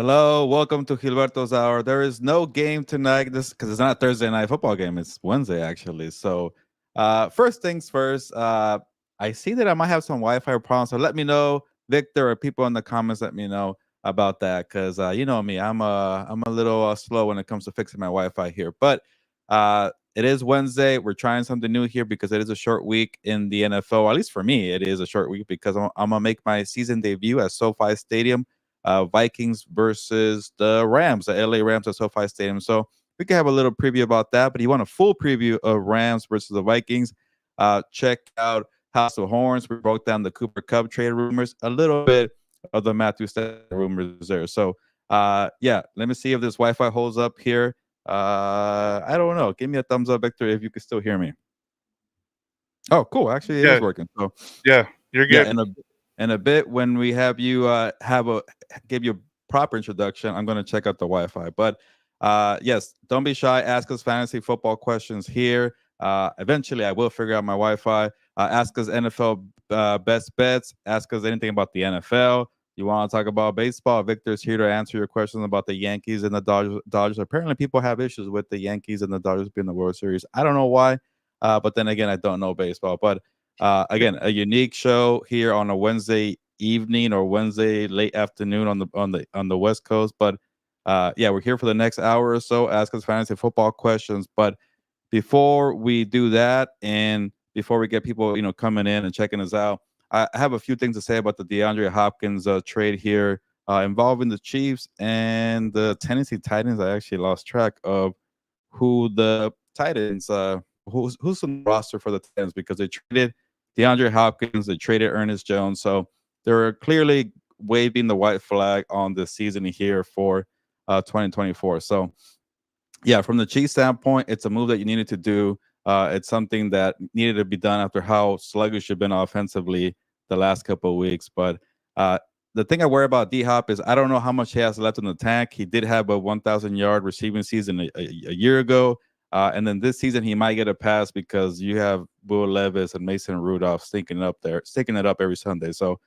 Hello, welcome to Gilberto's Hour. There is no game tonight, this because it's not a Thursday night football game. It's Wednesday actually. So, first things first. I see that I might have some Wi-Fi problems. So let me know, Victor, or people in the comments. Let me know about that because you know me, I'm a little slow when it comes to fixing my Wi-Fi here. But it is Wednesday. We're trying something new here because it is a short week in the NFL. At least for me, it is a short week because I'm gonna make my season debut at SoFi Stadium, Vikings versus the Rams, the LA Rams at SoFi Stadium. So we can have a little preview about that. But you want a full preview of Rams versus the Vikings? Check out House of Horns. We broke down the Cooper Cup trade rumors, a little bit of the Matthew Stafford rumors there. So yeah, let me see if this Wi-Fi holds up here. I don't know. Give me a thumbs up, Victor, if you can still hear me. Oh, cool. Actually, it is Yeah, working. So yeah, you're yeah, good. in a bit when we have you have a give you a proper introduction, I'm going to check out the Wi-Fi. But yes, don't be shy. Ask us fantasy football questions here. Eventually, I will figure out my Wi-Fi. Ask us NFL best bets. Ask us anything about the NFL. You want to talk about baseball? Victor's here to answer your questions about the Yankees and the Dodgers. Apparently, people have issues with the Yankees and the Dodgers being the World Series. I don't know why, but then again, I don't know baseball. But again, a unique show here on a Wednesday evening or Wednesday late afternoon on the West Coast. But yeah, we're here for the next hour or so. Ask us fantasy football questions. But before we do that, and before we get people coming in and checking us out, I have a few things to say about the DeAndre Hopkins trade here involving the Chiefs and the Tennessee Titans. I actually lost track of who the Titans who's on the roster for the Titans because they traded DeAndre Hopkins, they traded Ernest Jones, so they're clearly waving the white flag on the season here for 2024. So yeah, from the Chiefs standpoint, it's a move that you needed to do. It's something that needed to be done after how sluggish you've been offensively the last couple of weeks. But uh, the thing I worry about D Hop is I don't know how much he has left in the tank. He did have a 1,000-yard receiving season a year ago. And then this season, he might get a pass because you have Will Levis and Mason Rudolph stinking it up every Sunday. So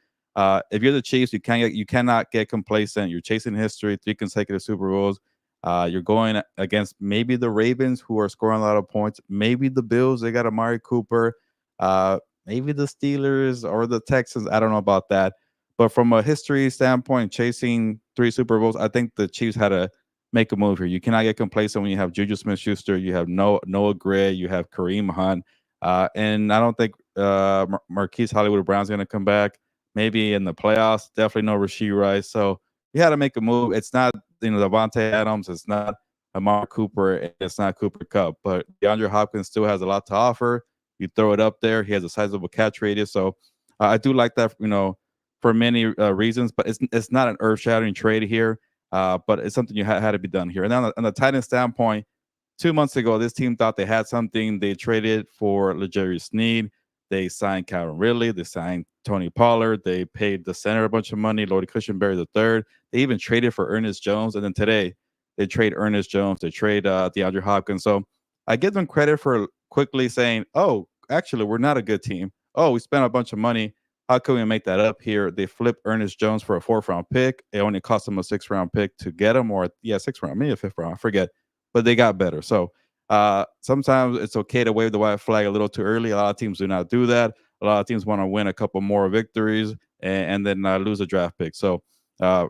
if you're the Chiefs, you cannot get complacent. You're chasing history, 3 consecutive Super Bowls. You're going against maybe the Ravens, who are scoring a lot of points. Maybe the Bills, they got Amari Cooper. Maybe the Steelers or the Texans. I don't know about that. But from a history standpoint, chasing 3 Super Bowls, I think the Chiefs had to make a move here. You cannot get complacent when you have Juju Smith-Schuster, you have Noah Gray, you have Kareem Hunt, and I don't think Marquise Hollywood Brown's going to come back. Maybe in the playoffs, definitely no Rasheed Rice. So you had to make a move. It's not Devontae Adams, it's not Amari Cooper, and it's not Cooper Cup, but DeAndre Hopkins still has a lot to offer. You throw it up there, he has a sizable catch radius. So I do like that. For many reasons, but it's not an earth shattering trade here. But it's something you had to be done here. And on the Titans standpoint, 2 months ago, this team thought they had something. They traded for L'Jarius Sneed. They signed Calvin Ridley. They signed Tony Pollard. They paid the center a bunch of money, Lord Cushenberry the third. They even traded for Ernest Jones. And then today, they trade Ernest Jones. They trade DeAndre Hopkins. So I give them credit for quickly saying, oh, actually, we're not a good team. Oh, we spent a bunch of money. How can we make that up here? They flipped Ernest Jones for a 4th-round pick. It only cost them a 6th-round pick to get him, or yeah, 6th round, maybe a 5th round, I forget. But they got better. So sometimes it's okay to wave the white flag a little too early. A lot of teams do not do that. A lot of teams want to win a couple more victories and then lose a draft pick. So I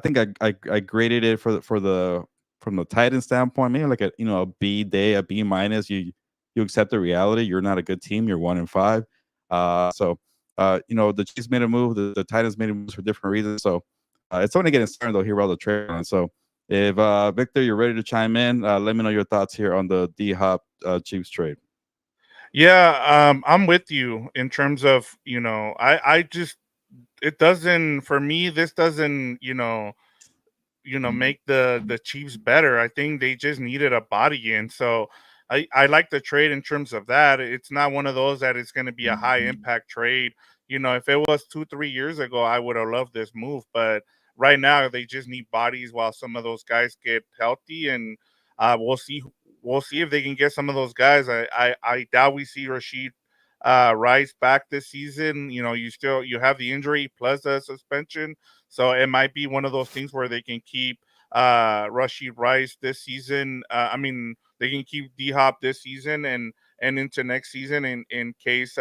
think I graded it for the from the Titan standpoint, maybe like a B day, a B minus. You accept the reality. You're not a good team. You're 1-5. The Chiefs made a move. The Titans made moves for different reasons. So it's only getting started though here while the trade on. So if Victor, you're ready to chime in, let me know your thoughts here on the D Hop Chiefs trade. Yeah, I'm with you in terms of I just it doesn't for me this doesn't make the Chiefs better. I think they just needed a body in. So I like the trade in terms of that. It's not one of those that it's going to be a high impact trade. If it was 2-3 years ago, I would have loved this move. But right now, they just need bodies while some of those guys get healthy, and we'll see. We'll see if they can get some of those guys. I doubt we see Rashid Rice back this season, you have the injury plus the suspension, so it might be one of those things where they can keep Rashid Rice this season. I mean, they can keep D Hop this season and into next season in case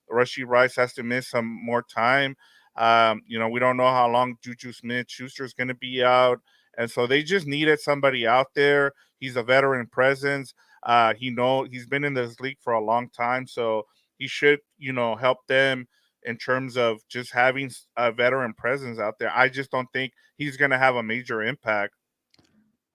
Rashid Rice has to miss some more time. We don't know how long Juju Smith Schuster is going to be out, and so they just needed somebody out there. He's a veteran presence. He's been in this league for a long time, so he should help them in terms of just having a veteran presence out there. I just don't think he's going to have a major impact.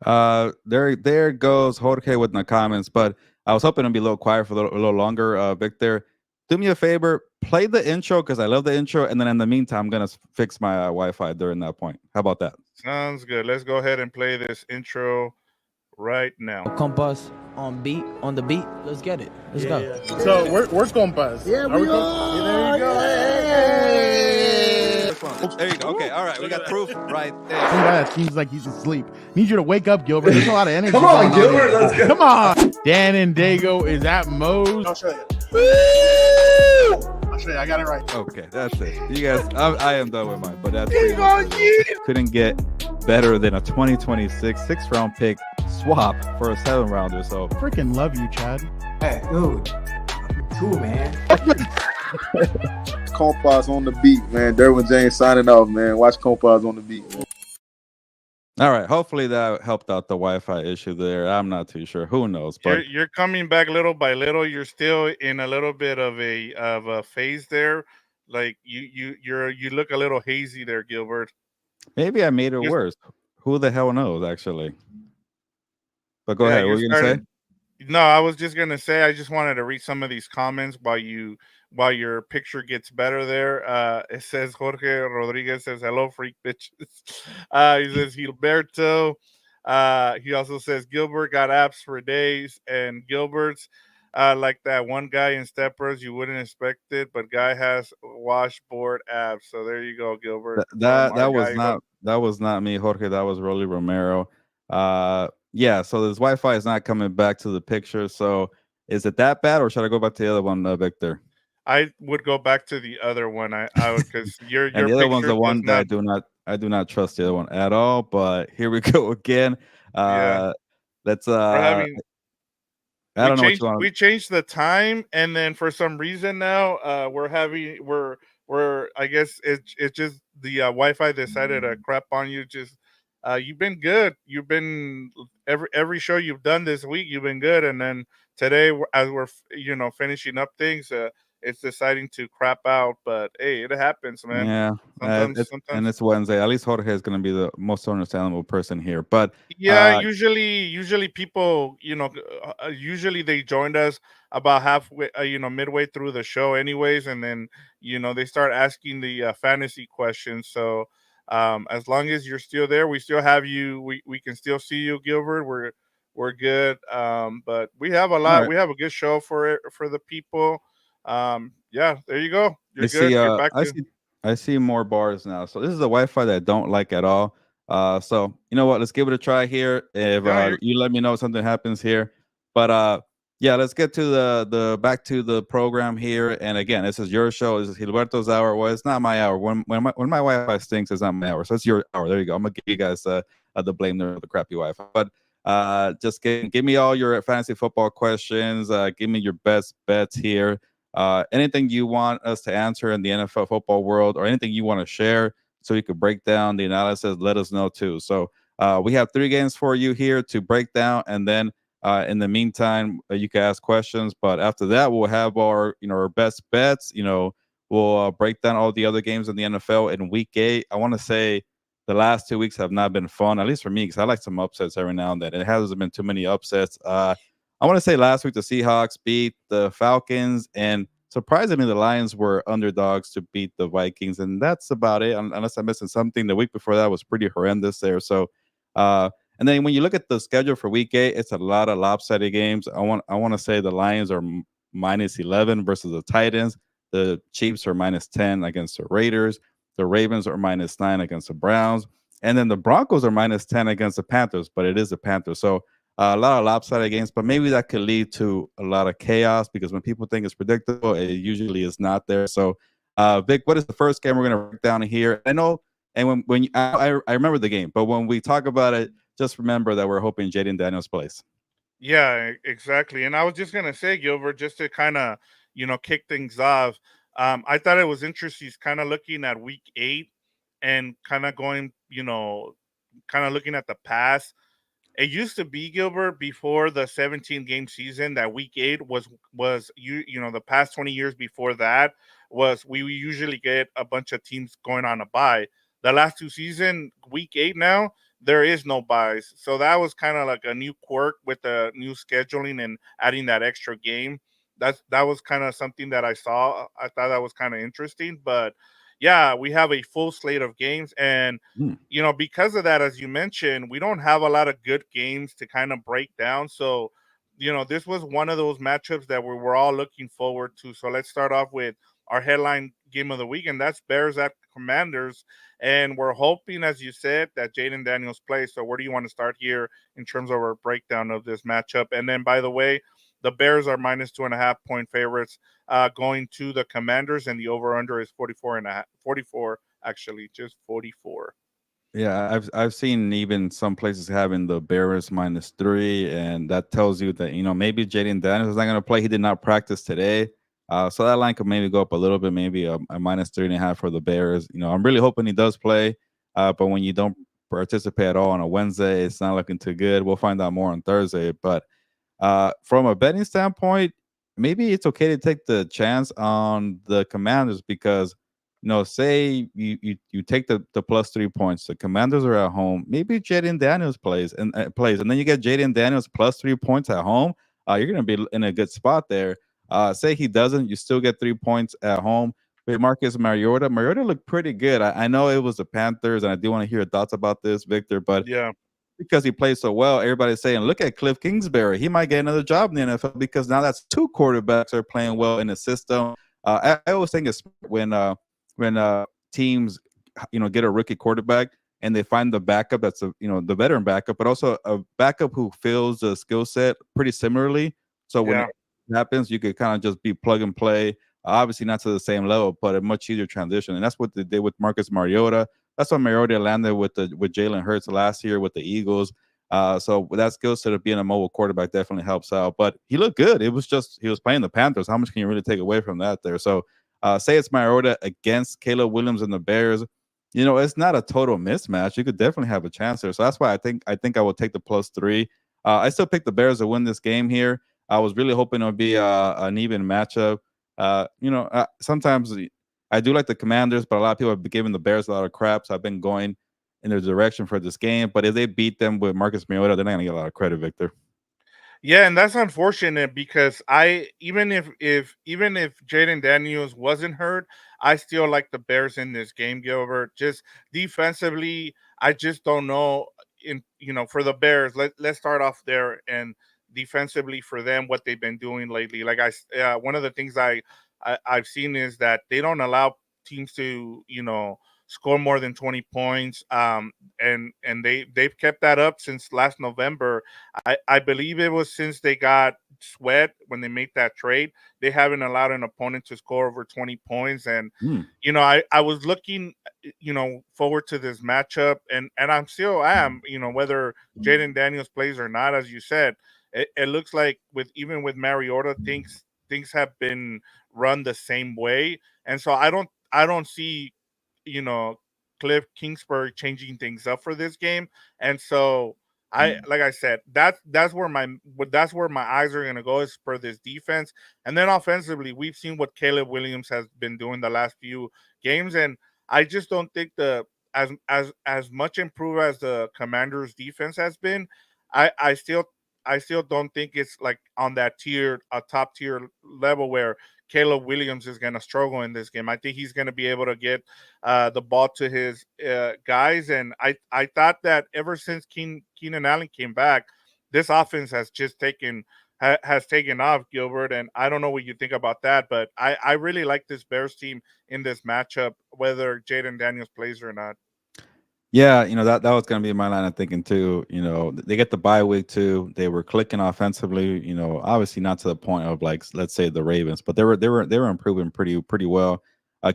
There goes Jorge with my comments, but I was hoping to be a little quiet for a little longer. Victor, do me a favor, play the intro because I love the intro, and then in the meantime, I'm gonna fix my Wi-Fi during that point. How about that? Sounds good. Let's go ahead and play this intro right now. Compass on the beat. Let's get it. Let's go. Yeah. So where's Compass? Yeah, there you go. There you go. Okay, all right, we got proof right there. That seems like he's asleep. Need you to wake up, Gilbert. There's a lot of energy. Come on, Gilbert. Let's go. Come on. Dan and Dago is at Moe's. I'll show you. I'll show you. I got it right. Okay, that's it. You guys, I am done with mine, but that's pretty much it. Couldn't get better than a 2026 6th-round pick swap for a 7-rounder. So Freaking love you, Chad. Hey, dude. Cool, man. Compass on the beat, man. Derwin James signing off, man. Watch Compass on the beat, man. all right, hopefully that helped out the Wi-Fi issue there. I'm not too sure. Who knows? But You're coming back little by little. You're still in a little bit of a phase there. Like you look a little hazy there, Gilbert. maybe I made it You're- worse. Who the hell knows, actually? But go Yeah, ahead. What you're were you gonna say? starting- No, I was just gonna say I just wanted to read some of these comments while your picture gets better there. It says Jorge Rodriguez says hello, freak bitches. He says Heelberto. He also says Gilbert got apps for days, and Gilbert's like that one guy in Steppers you wouldn't expect it, but guy has washboard apps. So there you go, Gilbert. That was not me, Jorge. That was Rolly Romero. Yeah. So this Wi-Fi is not coming back to the picture. So is it that bad, or should I go back to the other one, Victor? I would go back to the other one. I would because your And the other one's picture the one does that I do not trust the other one at all. But here we go again. Yeah. Let's We're having I don't know what you want. we changed the time, and then for some reason now we're I guess it's just the Wi-Fi decided to crap on you. Just you've been good. You've been every show you've done this week. You've been good, and then today as we're finishing up things, it's deciding to crap out. But hey, it happens, man. Yeah, and it's Wednesday. At least Jorge is going to be the most understandable person here. But yeah, usually people, usually they joined us about halfway, midway through the show, anyways, and then they start asking the fantasy questions. So as long as you're still there, we still have you. We can still see you, Gilbert. We're good. But we have a lot. right. We have a good show for the people. Yeah, there you go. You're I good. see, You're back I to- see, I see more bars now. So this is the Wi-Fi that I don't like at all. So you know what? Let's give it a try here. If Yeah, you let me know if something happens here, but yeah, let's get to the back to the program here. And again, this is your show. This is Gilberto's hour. Well, it's not my hour. When my Wi-Fi stinks, it's not my hour. So it's your hour. There you go. I'm gonna give you guys the blame there for the crappy Wi-Fi. But just give me all your fantasy football questions. Give me your best bets here. Anything you want us to answer in the NFL football world, or anything you want to share so you could break down the analysis, let us know too. So we have 3 games for you here to break down, and then in the meantime, you can ask questions. But after that, we'll have our our best bets. We'll break down all the other games in the NFL in Week 8. I want to say the last 2 weeks have not been fun, at least for me, because I like some upsets every now and then. It hasn't been too many upsets. I want to say last week the Seahawks beat the Falcons, and surprisingly the Lions were underdogs to beat the Vikings, and that's about it. Unless I'm missing something, the week before that was pretty horrendous there. So, and then when you look at the schedule for Week 8, it's a lot of lopsided games. I want to say the Lions are -11 versus the Titans. The Chiefs are -10 against the Raiders. The Ravens are -9 against the Browns, and then the Broncos are -10 against the Panthers. But it is the Panthers, so. A lot of lopsided games, but maybe that could lead to a lot of chaos because when people think it's predictable, it usually is not there. So, Vic, what is the first game we're going to break down here? I know, and I remember the game, but when we talk about it, just remember that we're hoping Jaden Daniels plays. Yeah, exactly. And I was just gonna say, Gilbert, just to kind of kick things off. I thought it was interesting. He's kind of looking at week 8 and kind of going, kind of looking at the past. It used to be, Gilbert, before the 17 game season, that week 8 was the past 20 years before that was we usually get a bunch of teams going on a bye. The last 2 season, week 8 now, there is no buys. So that was kind of like a new quirk with the new scheduling and adding that extra game. That was kind of something that I saw. I thought that was kind of interesting. But yeah, we have a full slate of games, and Hmm. because of that, as you mentioned, we don't have a lot of good games to kind of break down. So, this was one of those matchups that we were all looking forward to. So let's start off with our headline game of the week, and that's Bears at Commanders. And we're hoping, as you said, that Jaden Daniels plays. So where do you want to start here in terms of our breakdown of this matchup? And then, by the way, the Bears are minus 2.5 point favorites going to the Commanders, and the over/under is 44 actually, just 44. Yeah, I've seen even some places having the Bears -3, and that tells you that maybe Jaden Daniels is not going to play. He did not practice today, so that line could maybe go up a little bit, maybe a -3.5 for the Bears. I'm really hoping he does play, but when you don't participate at all on a Wednesday, it's not looking too good. We'll find out more on Thursday, but from a betting standpoint, maybe it's okay to take the chance on the Commanders because say you take the plus 3 points. The Commanders are at home. Maybe Jaden Daniels plays, and then you get Jaden Daniels plus 3 points at home. You're gonna be in a good spot there. Say he doesn't, you still get 3 points at home. With Marcus Mariota, Mariota looked pretty good. I know it was the Panthers, and I do want to hear your thoughts about this, Victor. But Yeah. because he plays so well, everybody's saying, look at Cliff Kingsbury. He might get another job in the NFL because now that's two quarterbacks are playing well in the system. I always think it's when teams get a rookie quarterback and they find the backup that's the veteran backup, but also a backup who fills the skill set pretty similarly. So when Yeah. it happens, you could kind of just be plug and play. Obviously not to the same level, but a much easier transition, and that's what they did with Marcus Mariota. That's why Mariota landed with Jalen Hurts last year with the Eagles. So that skill set of being a mobile quarterback definitely helps out. But he looked good. It was just he was playing the Panthers. How much can you really take away from that there? So say it's Mariota against Caleb Williams and the Bears. It's not a total mismatch. You could definitely have a chance there. So that's why I think I will take the +3. I still pick the Bears to win this game here. I was really hoping it would be an even matchup. Sometimes I do like the Commanders, but a lot of people have been giving the Bears a lot of crap. So I've been going in their direction for this game. But if they beat them with Marcus Mariota, they're not gonna get a lot of credit, Victor. Yeah, and that's unfortunate because I even if Jaden Daniels wasn't hurt, I still like the Bears in this game, Gilbert. Just defensively, I just don't know. For the Bears, let's start off there and defensively for them what they've been doing lately. Like one of the things I've seen is that they don't allow teams to score more than 20 points. And they've kept that up since last November. I believe it was since they got Sweat when they made that trade. They haven't allowed an opponent to score over 20 points. And, Mm. I was looking, forward to this matchup, and I'm still am, whether Jaden Daniels plays or not, as you said, it looks like even with Mariota, things have been run the same way. And so I don't see, you know, Cliff Kingsbury changing things up for this game. And so like I said, that's where my eyes are gonna go is for this defense. And then offensively, we've seen what Caleb Williams has been doing the last few games, and I just don't think as much improved as the Commanders defense has been, I still don't think it's like on that top tier level where Caleb Williams is going to struggle in this game. I think he's going to be able to get the ball to his guys. And I thought that ever since Keenan Allen came back, this offense has just has taken off, Gilbert. And I don't know what you think about that, but I really like this Bears team in this matchup, whether Jaden Daniels plays or not. Yeah, that was going to be my line of thinking too. They get the bye week too. They were clicking offensively. Obviously not to the point of like let's say the Ravens, but they were improving pretty well.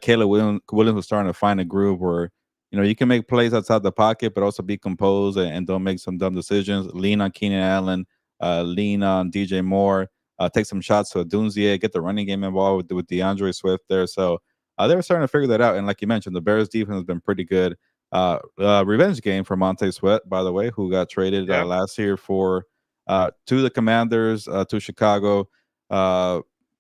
Caleb Williams was starting to find a groove where you can make plays outside the pocket, but also be composed and don't make some dumb decisions. Lean on Keenan Allen, lean on DJ Moore, take some shots to Dunzier, get the running game involved with DeAndre Swift there. So they were starting to figure that out. And like you mentioned, the Bears defense has been pretty good. Revenge game for Monte Sweat, by the way, who got traded Yeah. last year for to the Commanders to Chicago.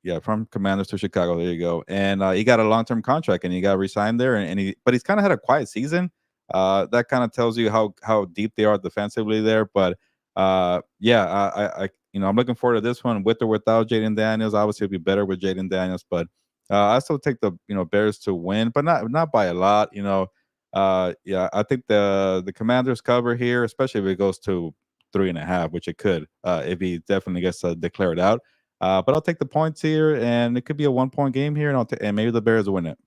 Yeah, from Commanders to Chicago. There you go. And he got a long-term contract, and he got re-signed there. But he's kind of had a quiet season. That kind of tells you how deep they are defensively there. But yeah, I'm looking forward to this one with or without Jaden Daniels. Obviously, it'll be better with Jaden Daniels, but I still take the Bears to win, but not by a lot. Yeah, I think the Commanders cover here, especially if it goes to 3.5, which it could if he definitely gets declared out. But I'll take the points here, and it could be a 1-point game here, and maybe the Bears win it.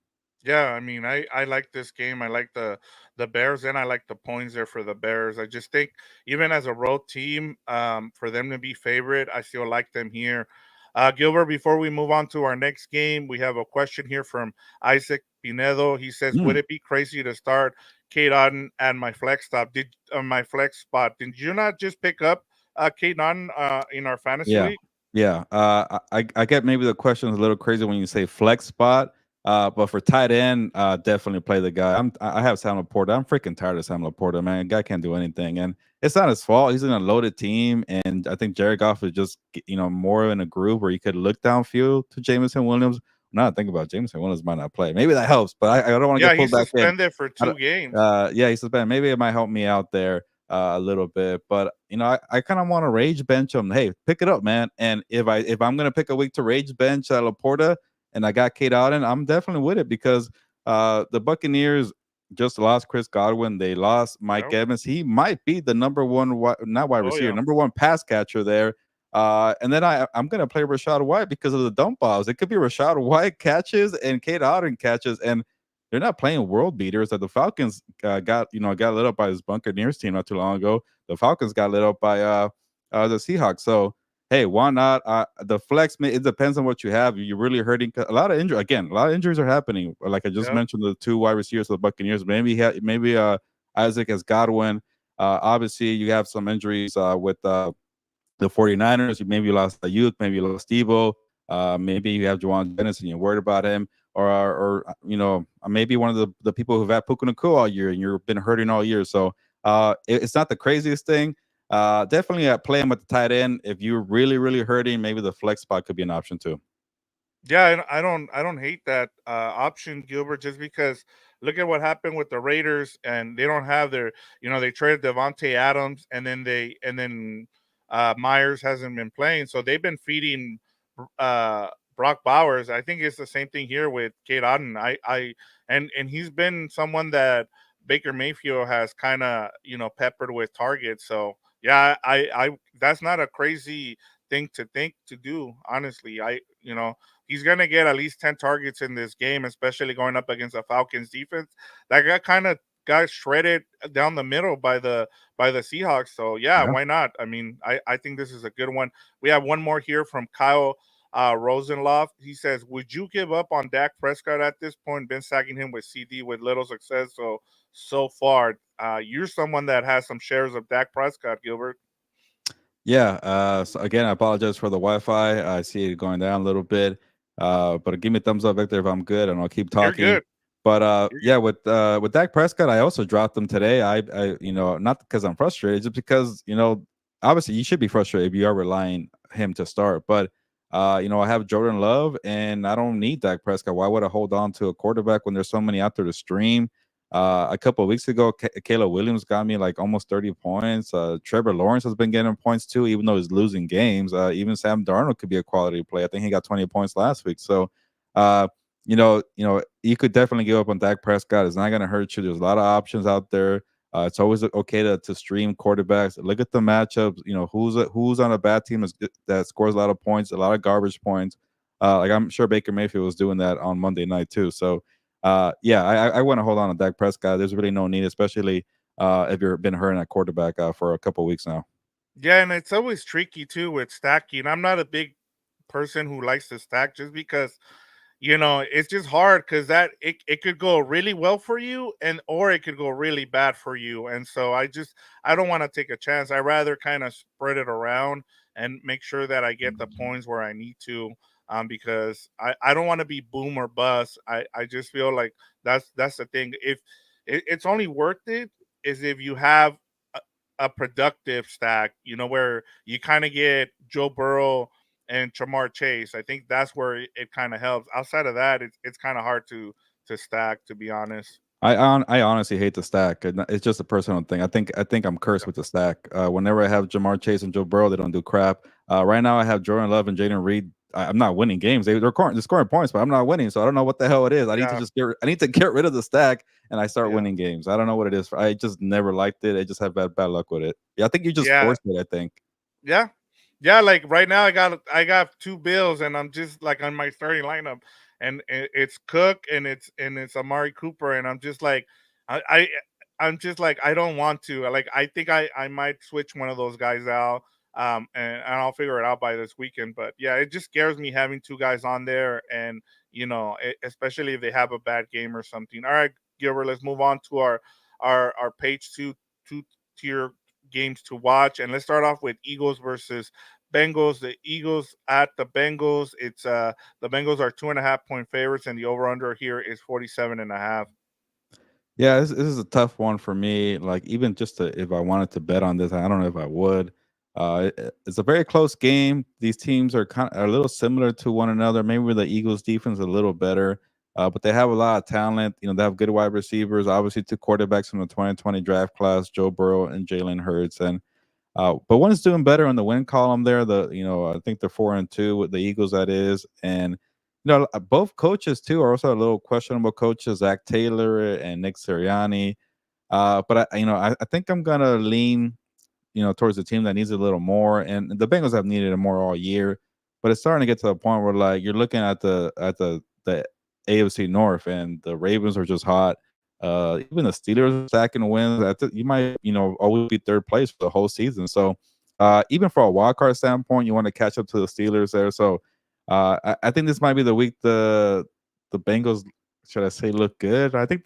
Yeah, I mean, I like this game. I like the Bears, and I like the points there for the Bears. I just think even as a road team, for them to be favorite, I still like them here. Gilbert, before we move on to our next game, we have a question here from Isaac Pinedo. He says, "Would it be crazy to start Kate Otten at my flex stop? My flex spot? Did you not just pick up Kate Otten in our fantasy Yeah, league?" yeah. I get maybe the question is a little crazy when you say flex spot. But for tight end, definitely play the guy. I have Sam Laporta. I'm freaking tired of Sam Laporta, man. Guy can't do anything, and it's not his fault. He's in a loaded team, and I think Jared Goff is just more in a groove where he could look downfield to Jameson Williams. Now I think about Jameson Williams might not play. Maybe that helps, but I don't want to Yeah, get pulled he's back in. suspended for I 2 don't- games. Yeah, he's suspended. Maybe it might help me out there a little bit, but I kind of want to rage bench him. Hey, pick it up, man. And if I'm gonna pick a week to rage bench Laporta, and I got Kate Allen, I'm definitely with it because the Buccaneers just lost Chris Godwin. They lost Mike Evans. He might be the number one, not wide receiver, number one pass catcher there. And then I'm going to play Rashad White because of the dump balls. It could be Rashad White catches and Kate Allen catches, and they're not playing world beaters. That the Falcons got lit up by his Buccaneers team not too long ago. The Falcons got lit up by the Seahawks. So hey, why not? The flex, it depends on what you have. You're really hurting. A lot of injuries are happening. Like I just mentioned, the 2 wide receivers of the Buccaneers. Maybe Isaac has Godwin. Obviously, you have some injuries with the 49ers. Maybe you lost Ayuk. Maybe you lost Debo. Maybe you have Juwan Jennings and you're worried about him. Or maybe one of the people who've had Puka Nacua all year and you've been hurting all year. So it's not the craziest thing. Definitely play him at the tight end. If you're really, really hurting, maybe the flex spot could be an option too. Yeah, I don't hate that option, Gilbert, just because look at what happened with the Raiders, and they don't have their, they traded Devontae Adams, and then Myers hasn't been playing, so they've been feeding Brock Bowers. I think it's the same thing here with Kate Otten. And he's been someone that Baker Mayfield has kind of peppered with targets. So yeah, I that's not a crazy thing to do. Honestly, he's gonna get at least 10 targets in this game, especially going up against the Falcons defense that got shredded down the middle by the Seahawks. So yeah, why not? I mean, I think this is a good one. We have one more here from Kyle Rosenloff. He says, "Would you give up on Dak Prescott at this point? Been sacking him with CD with little success so far." You're someone that has some shares of Dak Prescott, Gilbert. Yeah. So again, I apologize for the Wi-Fi. I see it going down a little bit. But give me a thumbs up, Victor, if I'm good, and I'll keep talking. You're good. But yeah, with Dak Prescott, I also dropped him today. I not because I'm frustrated, just because obviously you should be frustrated if you are relying him to start. But I have Jordan Love, and I don't need Dak Prescott. Why would I hold on to a quarterback when there's so many out there to stream? A couple of weeks ago, Caleb Williams got me like almost 30 points. Trevor Lawrence has been getting points too, even though he's losing games. Even Sam Darnold could be a quality play. I think he got 20 points last week. So, you could definitely give up on Dak Prescott. It's not going to hurt you. There's a lot of options out there. It's always okay to stream quarterbacks. Look at the matchups. Who's on a bad team that scores a lot of points, a lot of garbage points. Like I'm sure Baker Mayfield was doing that on Monday night too. So, yeah, I want to hold on to Dak Prescott. There's really no need, especially if you've been hurting at quarterback for a couple weeks now. Yeah, and it's always tricky too with stacking. I'm not a big person who likes to stack just because it's just hard because it could go really well for you and or it could go really bad for you. And so I don't want to take a chance. I rather kind of spread it around and make sure that I get the points where I need to. Because I don't want to be boom or bust. I just feel like that's the thing. If it's only worth it is if you have a productive stack, where you kind of get Joe Burrow and Jamar Chase. I think that's where it kind of helps. Outside of that, it's kind of hard to stack, to be honest. I honestly hate the stack. It's just a personal thing. I think I'm cursed with the stack. Whenever I have Jamar Chase and Joe Burrow, they don't do crap. Right now, I have Jordan Love and Jaden Reed. I'm not winning games. They're scoring points, but I'm not winning. So I don't know what the hell it is. Yeah, I need to get rid of the stack, and I start yeah, winning games. I don't know what it is. I just never liked it. I just have bad luck with it. Yeah, I think you just yeah, forced it. I think. yeah, yeah. Like right now, I got two Bills, and I'm just like on my starting lineup, and it's Cook and it's Amari Cooper, and I'm just like, I, I I'm just like I don't want to. Like I think I might switch one of those guys out, and I'll figure it out by this weekend. But yeah, it just scares me having two guys on there, and especially if they have a bad game or something. All right, Gilbert, let's move on to our page two tier games to watch. And let's start off with Eagles versus Bengals. The Eagles at the Bengals. It's the Bengals are 2.5 point favorites, and the over under here is 47.5. Yeah, this is a tough one for me. Like even just if I wanted to bet on this, I don't know if I would. It's a very close game. These teams are a little similar to one another. Maybe the Eagles' defense is a little better, but they have a lot of talent. They have good wide receivers. Obviously, two quarterbacks from the 2020 draft class, Joe Burrow and Jalen Hurts. And but one is doing better on the win column there. I think they're 4-2 with the Eagles. That is, and both coaches too are also a little questionable coaches, Zach Taylor and Nick Sirianni. But I think I'm gonna lean, towards the team that needs a little more. And the Bengals have needed it more all year, but it's starting to get to the point where like you're looking at the AFC North, and the Ravens are just hot. Even the Steelers are stacking wins. You might, always be third place for the whole season. So even for a wild card standpoint, you want to catch up to the Steelers there. So I think this might be the week the Bengals, should I say, look good. I think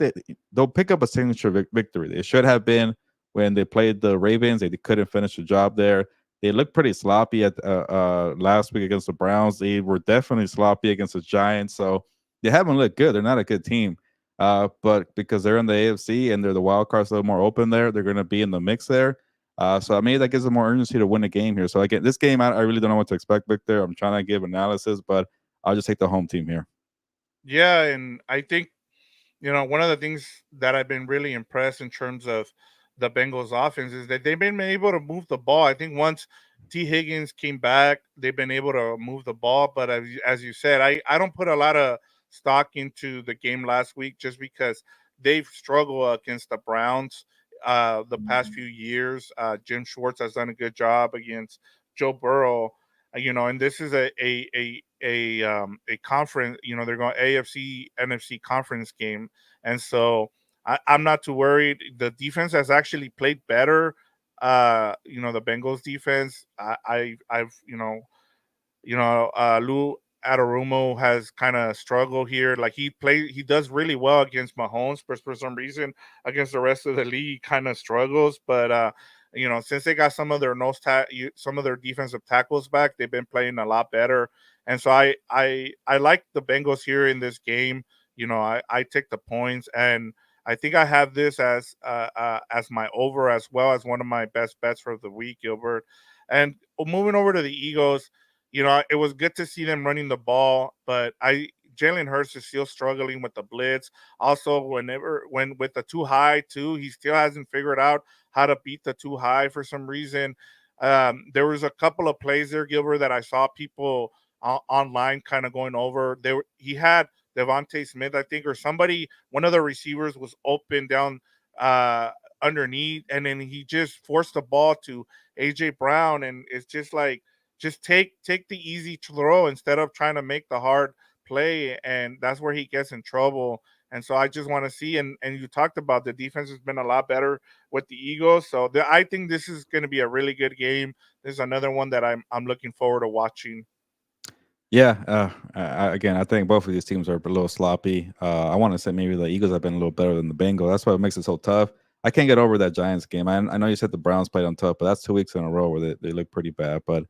they'll pick up a signature victory. They should have been when they played the Ravens. They couldn't finish the job there. They looked pretty sloppy at last week against the Browns. They were definitely sloppy against the Giants. So they haven't looked good. They're not a good team. But because they're in the AFC and they're the wild cards a little more open there, they're going to be in the mix there. So maybe that gives them more urgency to win the game here. So again, this game, I really don't know what to expect, Victor. I'm trying to give analysis, but I'll just take the home team here. Yeah, and I think one of the things that I've been really impressed in terms of the Bengals offense is that they've been able to move the ball. I think once T. Higgins came back, they've been able to move the ball. But as you said, I don't put a lot of stock into the game last week just because they've struggled against the Browns the past few years. Jim Schwartz has done a good job against Joe Burrow. And this is a conference. They're going AFC NFC conference game, and so I'm not too worried. The defense has actually played better. The Bengals defense. I've Lou Adarumo has kind of struggled here. Like he does really well against Mahomes, but for some reason against the rest of the league, kind of struggles. But since they got some of their defensive tackles back, they've been playing a lot better. And so I like the Bengals here in this game. I take the points, and I think I have this as my over as well as one of my best bets for the week, Gilbert. And moving over to the Eagles, it was good to see them running the ball, but Jalen Hurts is still struggling with the blitz. Also, when with the too high too, he still hasn't figured out how to beat the too high for some reason. There was a couple of plays there, Gilbert, that I saw people online kind of going over. He had Devontae Smith, I think, or somebody, one of the receivers was open down uh, underneath, and then he just forced the ball to AJ Brown, and it's just like just take the easy throw instead of trying to make the hard play, and that's where he gets in trouble. And so I just want to see. And you talked about the defense has been a lot better with the Eagles, so I think this is going to be a really good game. This is another one that I'm looking forward to watching. Yeah. Again, I think both of these teams are a little sloppy. I want to say maybe the Eagles have been a little better than the Bengals. That's what makes it so tough. I can't get over that Giants game. I know you said the Browns played on tough, but that's 2 weeks in a row where they look pretty bad. But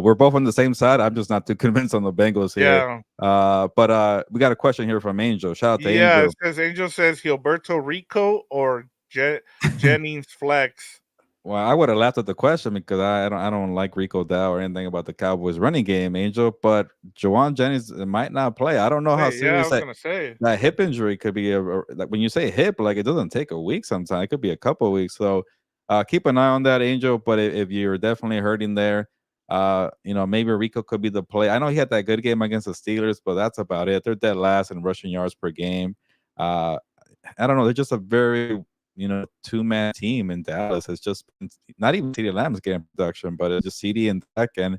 we're both on the same side. I'm just not too convinced on the Bengals here. Yeah. But we got a question here from Angel. Shout out to Yeah, it Angel. says Angel says Gilberto Rico or Jennings flex. Well, I would have laughed at the question because I don't like Rico Dow or anything about the Cowboys running game, Angel. But Jawan Jennings might not play. I don't know how Hey, yeah, I serious was gonna say. that hip injury could be. Like when you say hip, like it doesn't take a week. Sometimes it could be a couple of weeks. So keep an eye on that, Angel. But if you're definitely hurting there, maybe Rico could be the play. I know he had that good game against the Steelers, but that's about it. They're dead last in rushing yards per game. Uh, I don't know. They're just a very two-man team in Dallas. It's just not even CeeDee Lamb's getting production, but it's just CD and Tech. And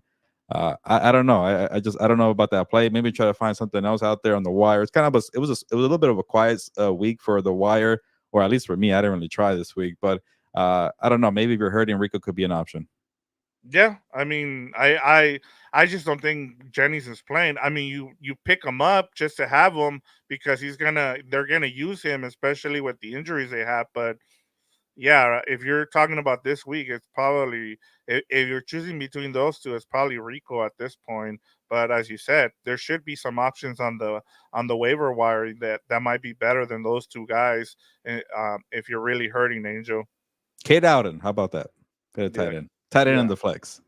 I don't know. I don't know about that play. Maybe try to find something else out there on the wire. It's kind of it was a little bit of a quiet week for the wire, or at least for me. I didn't really try this week, but I don't know. Maybe if you're hurting, Rico could be an option. Yeah, I mean, I just don't think Jennings is playing. I mean, you pick him up just to have him because they're gonna use him, especially with the injuries they have. But yeah, if you're talking about this week, it's probably if you're choosing between those two, it's probably Rico at this point. But as you said, there should be some options on the waiver wire that might be better than those two guys. If you're really hurting Angel. Kate Ouden, how about that? Get a Yeah, tight end in yeah. the flex.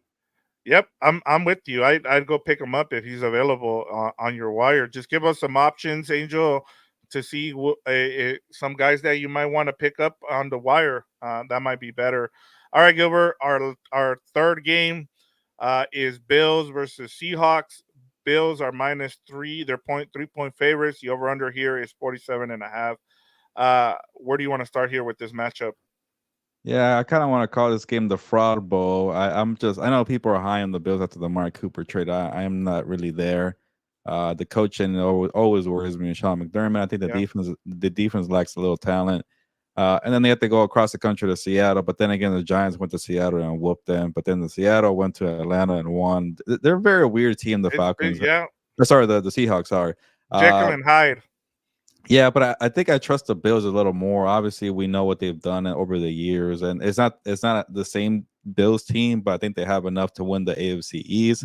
Yep, I'm with you. I'd go pick him up if he's available on your wire. Just give us some options, Angel, to see some guys that you might want to pick up on the wire. That might be better. All right, Gilbert. Our third game is Bills versus Seahawks. Bills are -3. They're 3-point favorites. The over under here is 47.5. Where do you want to start here with this matchup? Yeah, I kind of want to call this game the Fraud Bowl. I know people are high on the Bills after the Mark Cooper trade. I am not really there. The coaching always worries me. Sean McDermott. I think Yeah. the defense lacks a little talent. And then they have to go across the country to Seattle. But then again, the Giants went to Seattle and whooped them. But then the Seattle went to Atlanta and won. They're a very weird team, the Falcons. Yeah, Sorry, the Seahawks are. Jekyll and Hyde. Yeah, but I think I trust the Bills a little more. Obviously, we know what they've done over the years, and it's not the same Bills team, but I think they have enough to win the AFC East.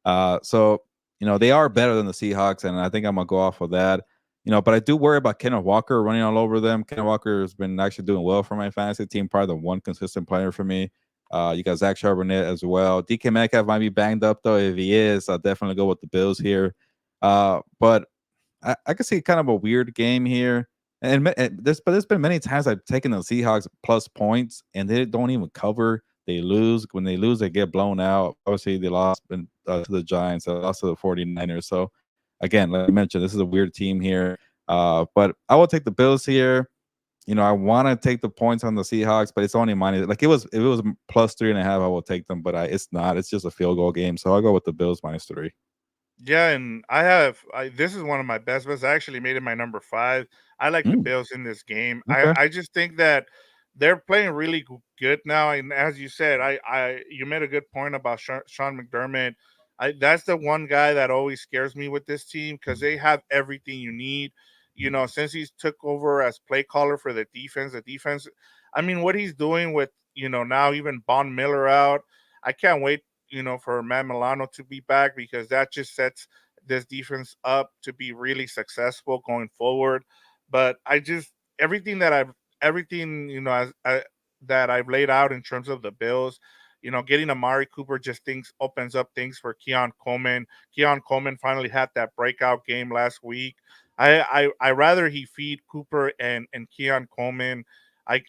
So they are better than the Seahawks, and I think I'm gonna go off of that. But I do worry about Kenneth Walker running all over them. Kenneth Walker has been actually doing well for my fantasy team, probably the one consistent player for me. You got Zach Charbonnet as well. DK Metcalf might be banged up though. If he is, I'll definitely go with the Bills here. But I could see kind of a weird game here. And there's been many times I've taken the Seahawks plus points and they don't even cover. They lose. When they lose, they get blown out. Obviously, they lost to the Giants, they lost to the 49ers. So, again, like I mentioned, this is a weird team here. But I will take the Bills here. I want to take the points on the Seahawks, but it's only minus. Like if it was plus 3.5, I will take them. But it's not. It's just a field goal game. So I'll go with the Bills -3. Yeah, and this is one of my best bets. I actually made it my number 5. I like the Bills in this game. Okay. I just think that they're playing really good now. And as you said, you made a good point about Sean McDermott. That's the one guy that always scares me with this team because they have everything you need. Since he's took over as play caller for the defense. I mean, what he's doing with now even Von Miller out. I can't wait for Matt Milano to be back because that just sets this defense up to be really successful going forward. But everything that I've laid out in terms of the Bills, getting Amari Cooper opens up things for Keon Coleman. Keon Coleman finally had that breakout game last week. I rather he feed Cooper and Keon Coleman. I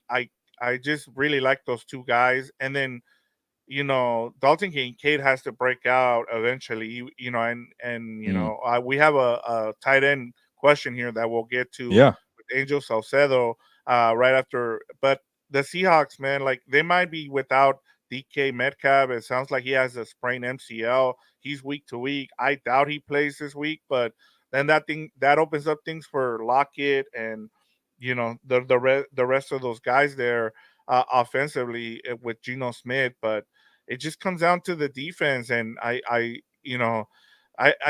just really like those two guys, and then Dalton Kincaid has to break out eventually, we have a tight end question here that we'll get to Yeah. with Angel Salcedo right after. But the Seahawks, man, like they might be without DK Metcalf. It sounds like he has a sprained MCL. He's week to week. I doubt he plays this week, but then that opens up things for Lockett and the rest of those guys there offensively with Geno Smith. But it just comes down to the defense, and I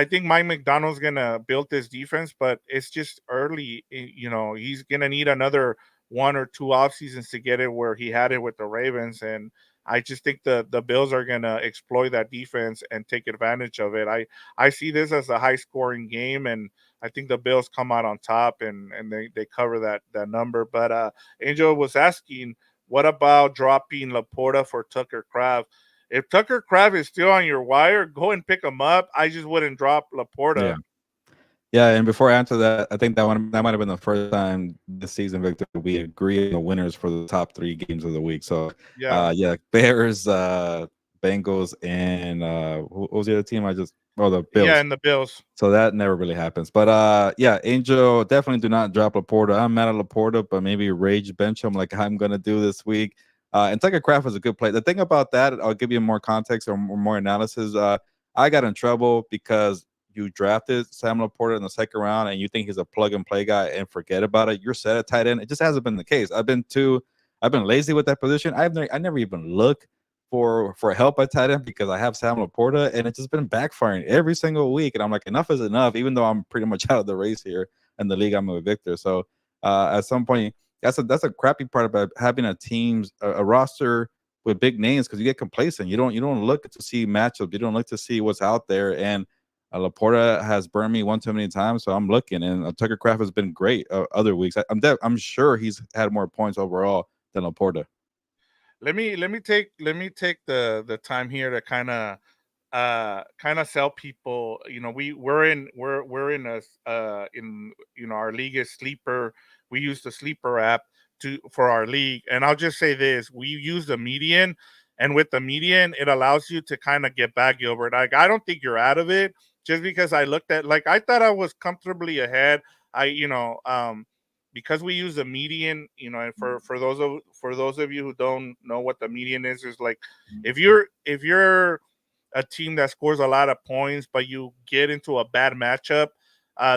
think Mike McDonald's gonna build this defense, but it's just early. He's gonna need another 1 or 2 off seasons to get it where he had it with the Ravens, and I just think the Bills are gonna exploit that defense and take advantage of it. I see this as a high scoring game, and I think the Bills come out on top and they cover that number. But Angel was asking, what about dropping Laporta for Tucker Kraft? If Tucker Kraft is still on your wire, go and pick him up. I just wouldn't drop Laporta. Yeah. Yeah, and before I answer that, I think that might have been the first time this season, Victor, we agree on the winners for the top 3 games of the week. So Yeah, Bears, Bengals, and what was the other team? The Bills. yeah, and the Bills. So that never really happens. But Angel, definitely do not drop Laporta. I'm mad at Laporta, but maybe rage bench him like I'm gonna do this week. And Tucker Kraft is a good play. The thing about that, I'll give you more context or more analysis. I got in trouble because you drafted Sam Laporta in the second round and you think he's a plug and play guy and forget about it. You're set at tight end. It just hasn't been the case. I've been lazy with that position. I never even look for help at tight end because I have Sam Laporta, and it's just been backfiring every single week. And I'm like, enough is enough, even though I'm pretty much out of the race here in the league. I'm with Victor. So at some point, that's a crappy part about having a roster with big names, because you get complacent. You don't look to see matchups. You don't look to see what's out there. And Laporta has burned me one too many times, so I'm looking. And Tucker Kraft has been great other weeks. I'm sure he's had more points overall than Laporta. Let me take the time here to kind of sell people. We're in our league is Sleeper. We use the Sleeper app for our league, and I'll just say this: we use the median, and with the median, it allows you to kind of get back, Gilbert. I don't think you're out of it just because I looked at, like, I thought I was comfortably ahead. Because we use the median, and for those of you who don't know what the median is like, if you're a team that scores a lot of points, but you get into a bad matchup,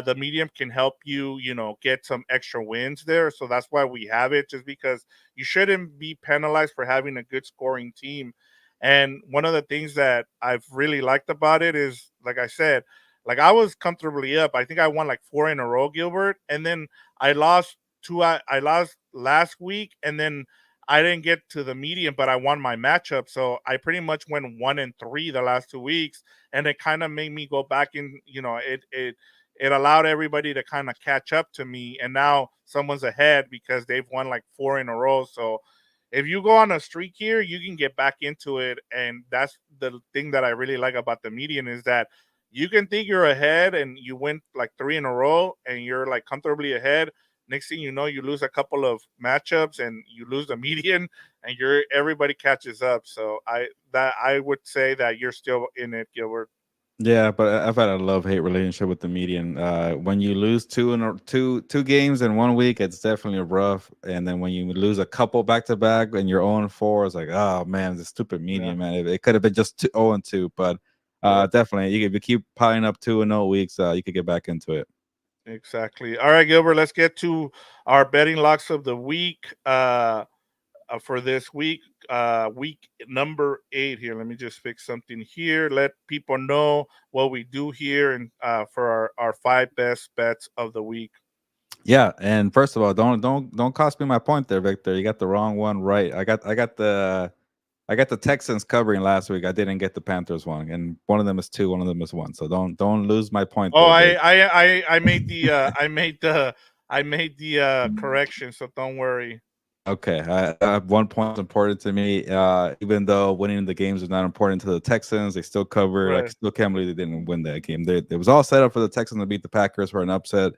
the medium can help you, get some extra wins there. So that's why we have it, just because you shouldn't be penalized for having a good scoring team. And one of the things that I've really liked about it is, like I said, like I was comfortably up. I think I won like 4 in a row, Gilbert, and then I lost 2. I lost last week, and then I didn't get to the median, but I won my matchup. So I pretty much went 1-3 the last 2 weeks, and it kind of made me go back in. It allowed everybody to kind of catch up to me, and now someone's ahead because they've won like 4 in a row. So if you go on a streak here, you can get back into it, and that's the thing that I really like about the median, is that you can think you're ahead and you win like 3 in a row and you're like comfortably ahead. Next thing you know, you lose a couple of matchups and you lose the median, and everybody catches up. So I would say that you're still in it, Gilbert. Yeah, but I've had a love-hate relationship with the median. When you lose two games in 1 week, it's definitely rough. And then when you lose a couple back-to-back and you're 0-4, it's like, oh man, the stupid median, man. It could have been just 0-2, but definitely, if you keep piling up 2-0 weeks, you could get back into it. Exactly. All right, Gilbert, let's get to our betting locks of the week. For this week, week number 8 here. Let me just fix something here. Let people know what we do here, and for our 5 best bets of the week. Yeah, and first of all, don't cost me my point there, Victor. You got the wrong one right. I got the Texans covering last week. I didn't get the Panthers one, and one of them is 2, one of them is 1. So don't lose my point. Oh, there, I made the I made the correction, so don't worry. Okay, I have 1 point important to me. Even though winning the games is not important to the Texans, they still covered. Right. I still can't believe they didn't win that game. It was all set up for the Texans to beat the Packers for an upset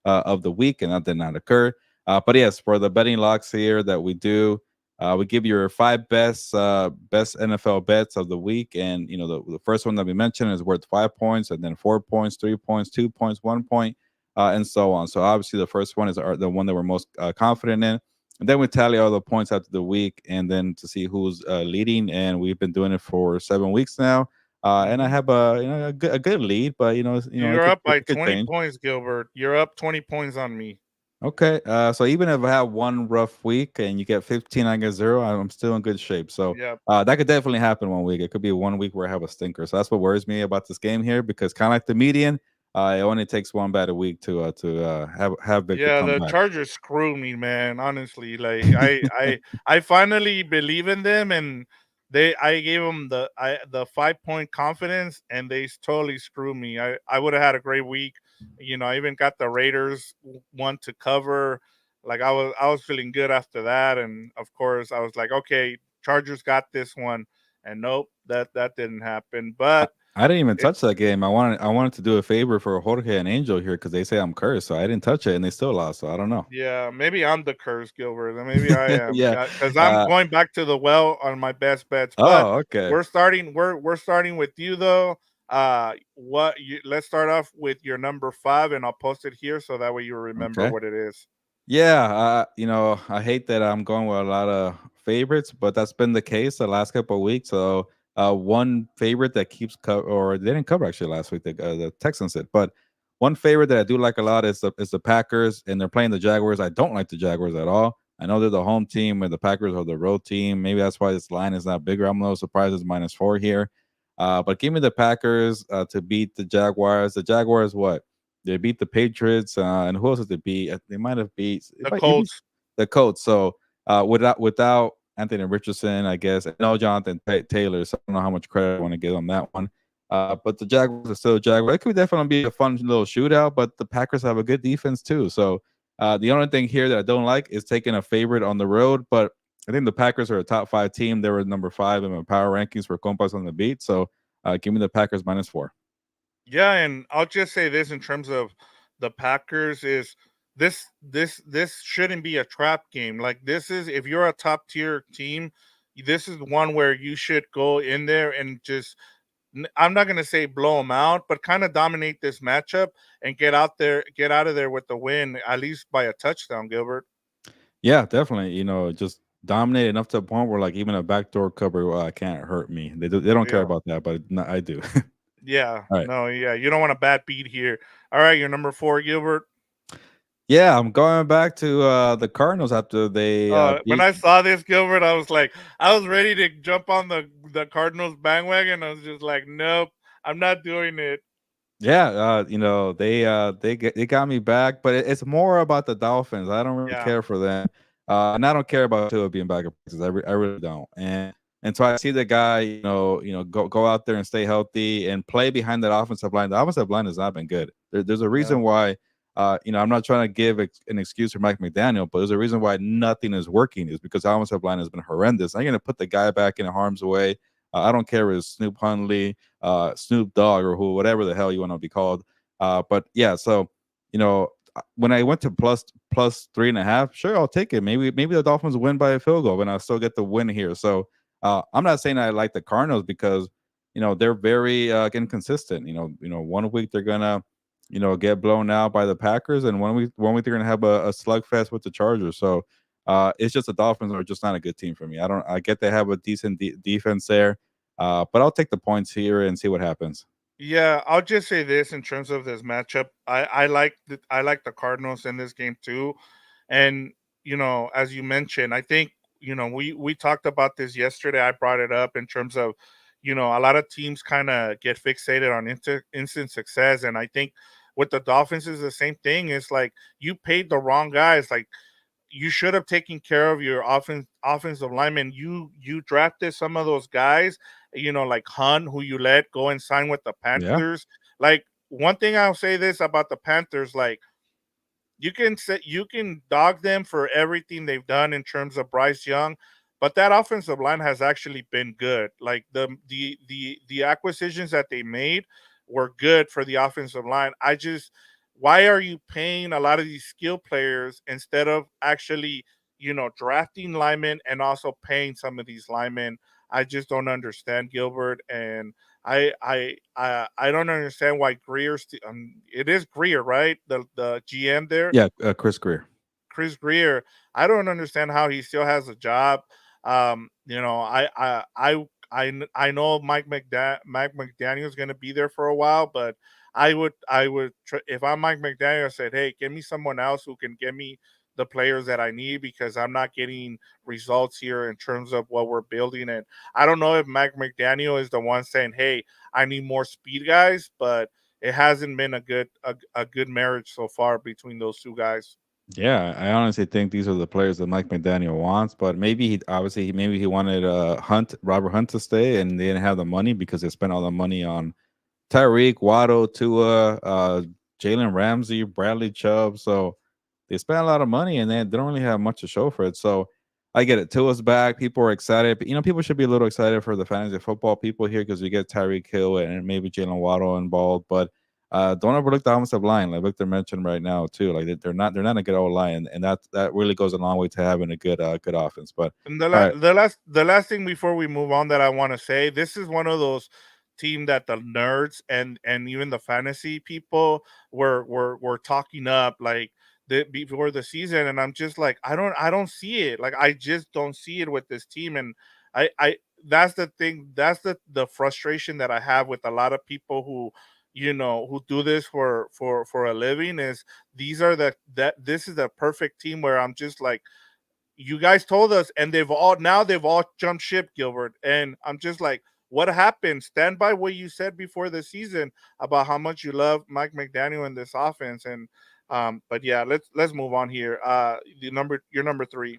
of the week, and that did not occur. But yes, for the betting locks here that we do, we give you your 5 best NFL bets of the week, and the first one that we mentioned is worth 5 points, and then 4 points, 3 points, 2 points, 1 point, and so on. So obviously, the first one is the one that we're most confident in. And then we tally all the points after the week, and then to see who's leading. And we've been doing it for 7 weeks now. And I have a good lead, but You're up by it could 20 change. points, Gilbert. You're up 20 points on me. Okay, so even if I have one rough week and you get 15, I get 0, I'm still in good shape. So Yep. that could definitely happen one week. It could be 1 week where I have a stinker. So that's what worries me about this game here, because kind of like the median, it only takes one bad a week to have Victor Yeah, come the back. Chargers screw me, man. Honestly, like I finally believe in them, and I gave them the 5 point confidence, and they totally screw me. I would have had a great week. I even got the Raiders one to cover. Like I was feeling good after that, and of course I was like, okay, Chargers got this one, and nope, that didn't happen. I, But I didn't even it, touch that game. I wanted to do a favor for Jorge and Angel here because they say I'm cursed, so I didn't touch it, and they still lost. So I don't know. Yeah, maybe I'm the curse, Gilbert. Maybe I am. Yeah. Yeah, because I'm Uh, going back to the well on my best bets. But oh, okay. we're starting with you though. Let's start off with your number 5, and I'll post it here so that way you remember Okay. what it is. Yeah, I hate that I'm going with a lot of favorites, but that's been the case the last couple of weeks. So, one favorite that keeps or they didn't cover actually last week. The Texans did, but one favorite that I do like a lot is the Packers, and they're playing the Jaguars. I don't like the Jaguars at all. I know they're the home team, and the Packers are the road team. Maybe that's why this line is not bigger. I'm a little surprised it's -4 here. But give me the Packers to beat the Jaguars. The Jaguars, what? They beat the Patriots, and who else did they beat? They might have beat The they beat Colts. the Colts. So without Anthony Richardson, I guess, and no Jonathan Taylor. So I don't know how much credit I want to give on that one. But the Jaguars are still Jaguars. It could definitely be a fun little shootout. But the Packers have a good defense too. So the only thing here that I don't like is taking a favorite on the road. But I think the Packers are a top 5 team. They were number 5 in my power rankings for Compas on the beat. So give me the Packers -4. Yeah, and I'll just say this in terms of the Packers is this shouldn't be a trap game. Like this is if you're a top tier team, this is one where you should go in there and just I'm not gonna say blow them out, but kind of dominate this matchup and get out of there with the win, at least by a touchdown, Gilbert. Yeah, definitely. Just dominate enough to a point where like even a backdoor cover can't hurt me. They don't care Yeah, about that, but I do. yeah, All right. no, yeah, you don't want a bad beat here. All right, your number 4, Gilbert. Yeah, I'm going back to the Cardinals after they When beat. I saw this, Gilbert, I was ready to jump on the Cardinals bandwagon. I was just like, nope, I'm not doing it. Yeah, they got me back, but it's more about the Dolphins. I don't really Yeah, care for them, and I don't care about Tua being back at practice. I really don't. And so I see the guy, go out there and stay healthy and play behind that offensive line. The offensive line has not been good. There's a yeah, reason why. I'm not trying to give an excuse for Mike McDaniel, but there's a reason why nothing is working. Is because the offensive line has been horrendous. I'm going to put the guy back in harm's way. I don't care if it's Snoop Hundley, Snoop Dogg, or whatever the hell you want to be called. But yeah, so when I went to plus 3.5, sure, I'll take it. Maybe the Dolphins win by a field goal, and I'll still get the win here. So I'm not saying I like the Cardinals because they're very inconsistent. 1 week they're gonna get blown out by the Packers, and one week they're gonna have a slugfest with the Chargers. So it's just the Dolphins are just not a good team for me. I get they have a decent defense there, but I'll take the points here and see what happens. yeah. I'll just say this in terms of this matchup. I like the Cardinals in this game too, and as you mentioned, I think we talked about this yesterday. I brought it up in terms of a lot of teams kind of get fixated on instant success, and I think with the Dolphins is the same thing. It's like you paid the wrong guys. Like you should have taken care of your offensive linemen. You drafted some of those guys, like Hunt, who you let go and sign with the Yeah, Panthers. Like one thing I'll say this about the Panthers, like you can dog them for everything they've done in terms of Bryce Young, but that offensive line has actually been good. Like the acquisitions that they made were good for the offensive line. Why are you paying a lot of these skill players instead of actually drafting linemen and also paying some of these linemen? I just don't understand, Gilbert, and I don't understand why it is Greer, right? The GM there, yeah, Chris Greer. Chris Greer. I don't understand how he still has a job. I know Mike McDaniel is going to be there for a while, but if I'm Mike McDaniel, I said, hey, give me someone else who can give me the players that I need because I'm not getting results here in terms of what we're building. And I don't know if Mike McDaniel is the one saying, hey, I need more speed guys, but it hasn't been a good marriage so far between those two guys. Yeah, I honestly think these are the players that Mike McDaniel wants, but maybe maybe he wanted Robert Hunt to stay, and they didn't have the money because they spent all the money on Tyreek, Waddle, Tua, Jalen Ramsey, Bradley Chubb. So they spent a lot of money, and they don't really have much to show for it. So I get it. Tua's back. People are excited. But, people should be a little excited for the fantasy football people here because you get Tyreek Hill and maybe Jalen Waddle involved. But don't overlook the offensive line, like Victor mentioned right now too. Like they're not a good old line, and that really goes a long way to having a good offense. But And all right, the last thing before we move on that I want to say, this is one of those team that the nerds and even the fantasy people were talking up like before the season, and I'm just like I don't see it. Like I just don't see it with this team, and I that's the thing. That's the frustration that I have with a lot of people who who do this for a living is these are this is the perfect team where I'm just like you guys told us, and they've all jumped ship, Gilbert. And I'm just like, what happened? Stand by what you said before the season about how much you love Mike McDaniel in this offense. And but yeah, let's move on here. Your number three.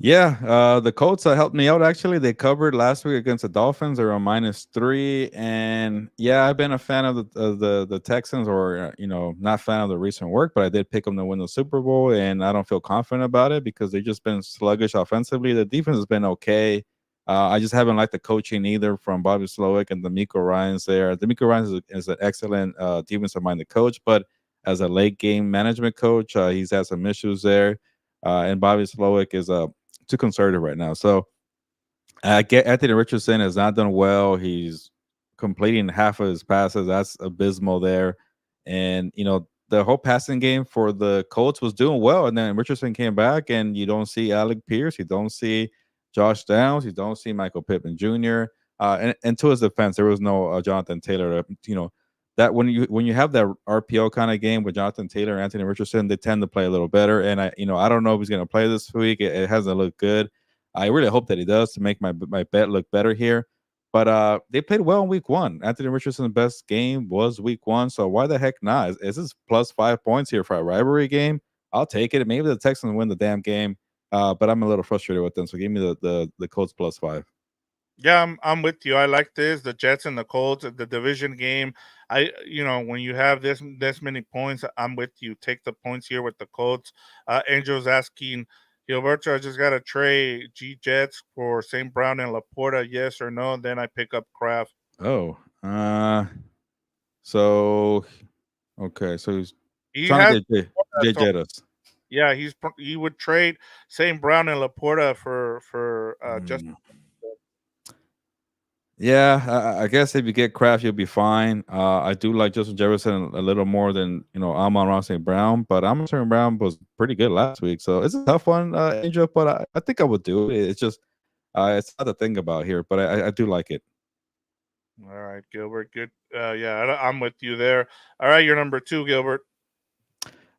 yeah, the Colts helped me out actually. They covered last week against the Dolphins. They were on -3, and yeah, I've been a fan of the Texans, or not fan of the recent work, but I did pick them to win the Super Bowl, and I don't feel confident about it because they've just been sluggish offensively. The defense has been okay. I just haven't liked the coaching either from Bobby Slowick and D'Amico Ryans there. D'Amico Ryans is an excellent defensive-minded coach, but as a late game management coach, he's had some issues there. And Bobby Slowick is too conservative right now. So I get Anthony Richardson has not done well. He's completing half of his passes. That's abysmal there. And the whole passing game for the Colts was doing well. And then Richardson came back, and you don't see Alec Pierce, you don't see Josh Downs, you don't see Michael Pittman Jr. And to his defense, there was no Jonathan Taylor. That when you have that RPO kind of game with Jonathan Taylor and Anthony Richardson, they tend to play a little better. And I don't know if he's going to play this week. It hasn't looked good. I really hope that he does to make my bet look better here. But they played well in week 1. Anthony Richardson's best game was week 1. So why the heck not? Is this plus 5 points here for a rivalry game? I'll take it. Maybe the Texans win the damn game. But I'm a little frustrated with them. So give me the Colts plus 5. Yeah, I'm with you. I like the Jets and the Colts, the division game. When you have this many points, I'm with you. Take the points here with the Colts. Angel's asking, Gilberto, I just got to trade G Jets for St. Brown and Laporta, yes or no? And then I pick up Kraft. Oh, so okay, so he's He trying has, to get Jay so, Jettis. yeah, he would trade St. Brown and Laporta for just. Yeah, I guess if you get Kraft, you'll be fine. I do like Justin Jefferson a little more than Amon-Ra St. Brown, but Amon St. Brown was pretty good last week, so it's a tough one, Angel. But I think I would do it. It's just it's not the thing about here, but I do like it. All right, Gilbert. Good. Yeah, I'm with you there. All right, you're number 2, Gilbert.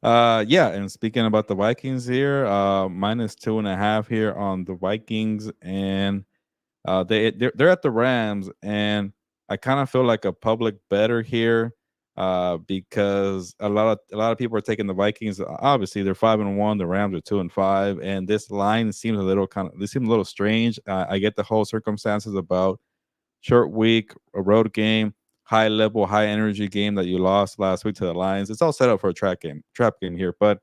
Yeah, and speaking about the Vikings here, -2.5 here on the Vikings, and they're at the Rams, and I kind of feel like a public better here, because a lot of people are taking the Vikings. Obviously, they're 5-1. The Rams are 2-5, and this line seems they seem a little strange. I get the whole circumstances about short week, a road game, high level, high energy game that you lost last week to the Lions. It's all set up for a trap game here. But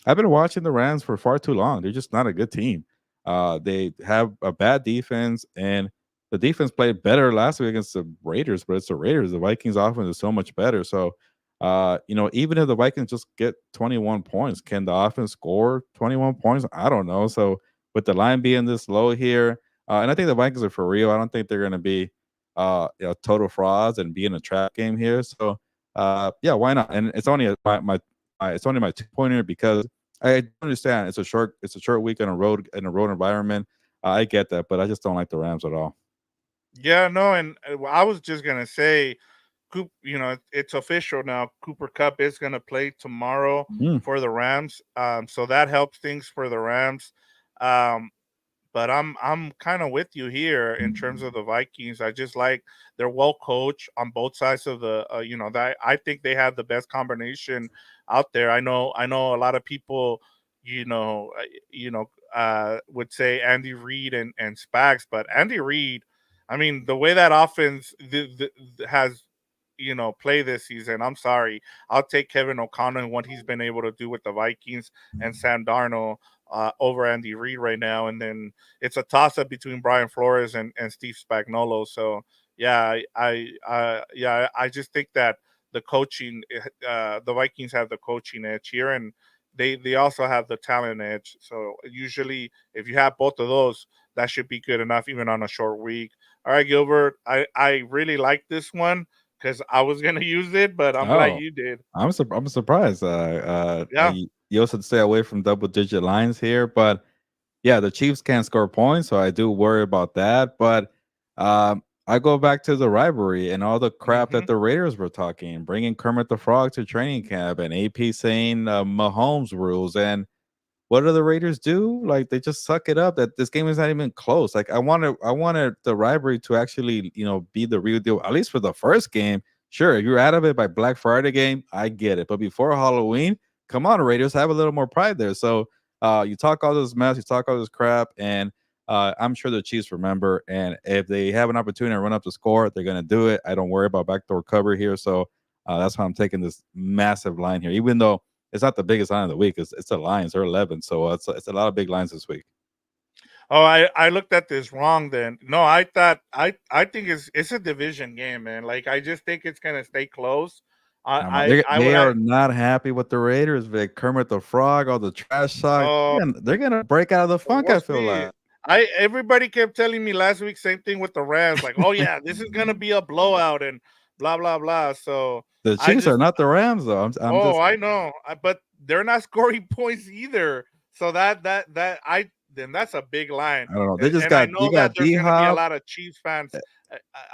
I've been watching the Rams for far too long. They're just not a good team. They have a bad defense, and the defense played better last week against the Raiders, but it's the Raiders. The Vikings offense is so much better. So, even if the Vikings just get 21 points, can the offense score 21 points? I don't know. So with the line being this low here, and I think the Vikings are for real. I don't think they're going to be total frauds and be in a trap game here. So yeah, why not? And it's only my 2-pointer because I understand it's a short week in a road environment. I get that, but I just don't like the Rams at all. Yeah, no, and I was just gonna say, it's official now. Cooper Cup is gonna play tomorrow Mm. for the Rams. So that helps things for the Rams. Um, but I'm kind of with you here in terms of the Vikings. I just like they're well coached on both sides of the that I think they have the best combination out there. I know a lot of people would say Andy Reid and Spags, but Andy Reid, I mean the way that offense has play this season. I'm sorry, I'll take Kevin O'Connell and what he's been able to do with the Vikings and Sam Darnold over Andy Reid right now, and then it's a toss up between Brian Flores and Steve Spagnuolo. So yeah, I just think that the coaching, the Vikings have the coaching edge here, and they also have the talent edge. So usually, if you have both of those, that should be good enough, even on a short week. All right, Gilbert, I really like this one because I was gonna use it, but I'm glad Oh, you did. I'm surprised. Yeah. You also stay away from double digit lines here, but yeah, the Chiefs can't score points, so I do worry about that. But I go back to the rivalry and all the crap Hmm. that the Raiders were talking, bringing Kermit the Frog to training camp, and AP saying Mahomes rules. And what do the Raiders do? Like they just suck it up. That this game is not even close. Like I wanted the rivalry to actually be the real deal. At least for the first game. Sure, if you're out of it by Black Friday game, I get it. But before Halloween, come on, Raiders, have a little more pride there. So you talk all this mess, you talk all this crap, and I'm sure the Chiefs remember. And if they have an opportunity to run up the score, they're gonna do it. I don't worry about backdoor cover here. So that's why I'm taking this massive line here, even though it's not the biggest line of the week. It's the Lions. They're 11, so it's a lot of big lines this week. Oh, I looked at this wrong then. No, I thought I think it's a division game, man. Like I just think it's gonna stay close. I They would are have. not happy with the Raiders. Vic Kermit the Frog, all the trash talk. Oh, They're gonna break out of the funk. we'll I feel see. like I Everybody kept telling me last week same thing with the Rams. Like, oh yeah, this is gonna be a blowout and blah blah blah. So the I Chiefs are just not the Rams, though. I'm oh just I know, but they're not scoring points either. So that I then that's a big line, I don't know. They just and I got know you that got there's D gonna be a Hop. lot of Chiefs fans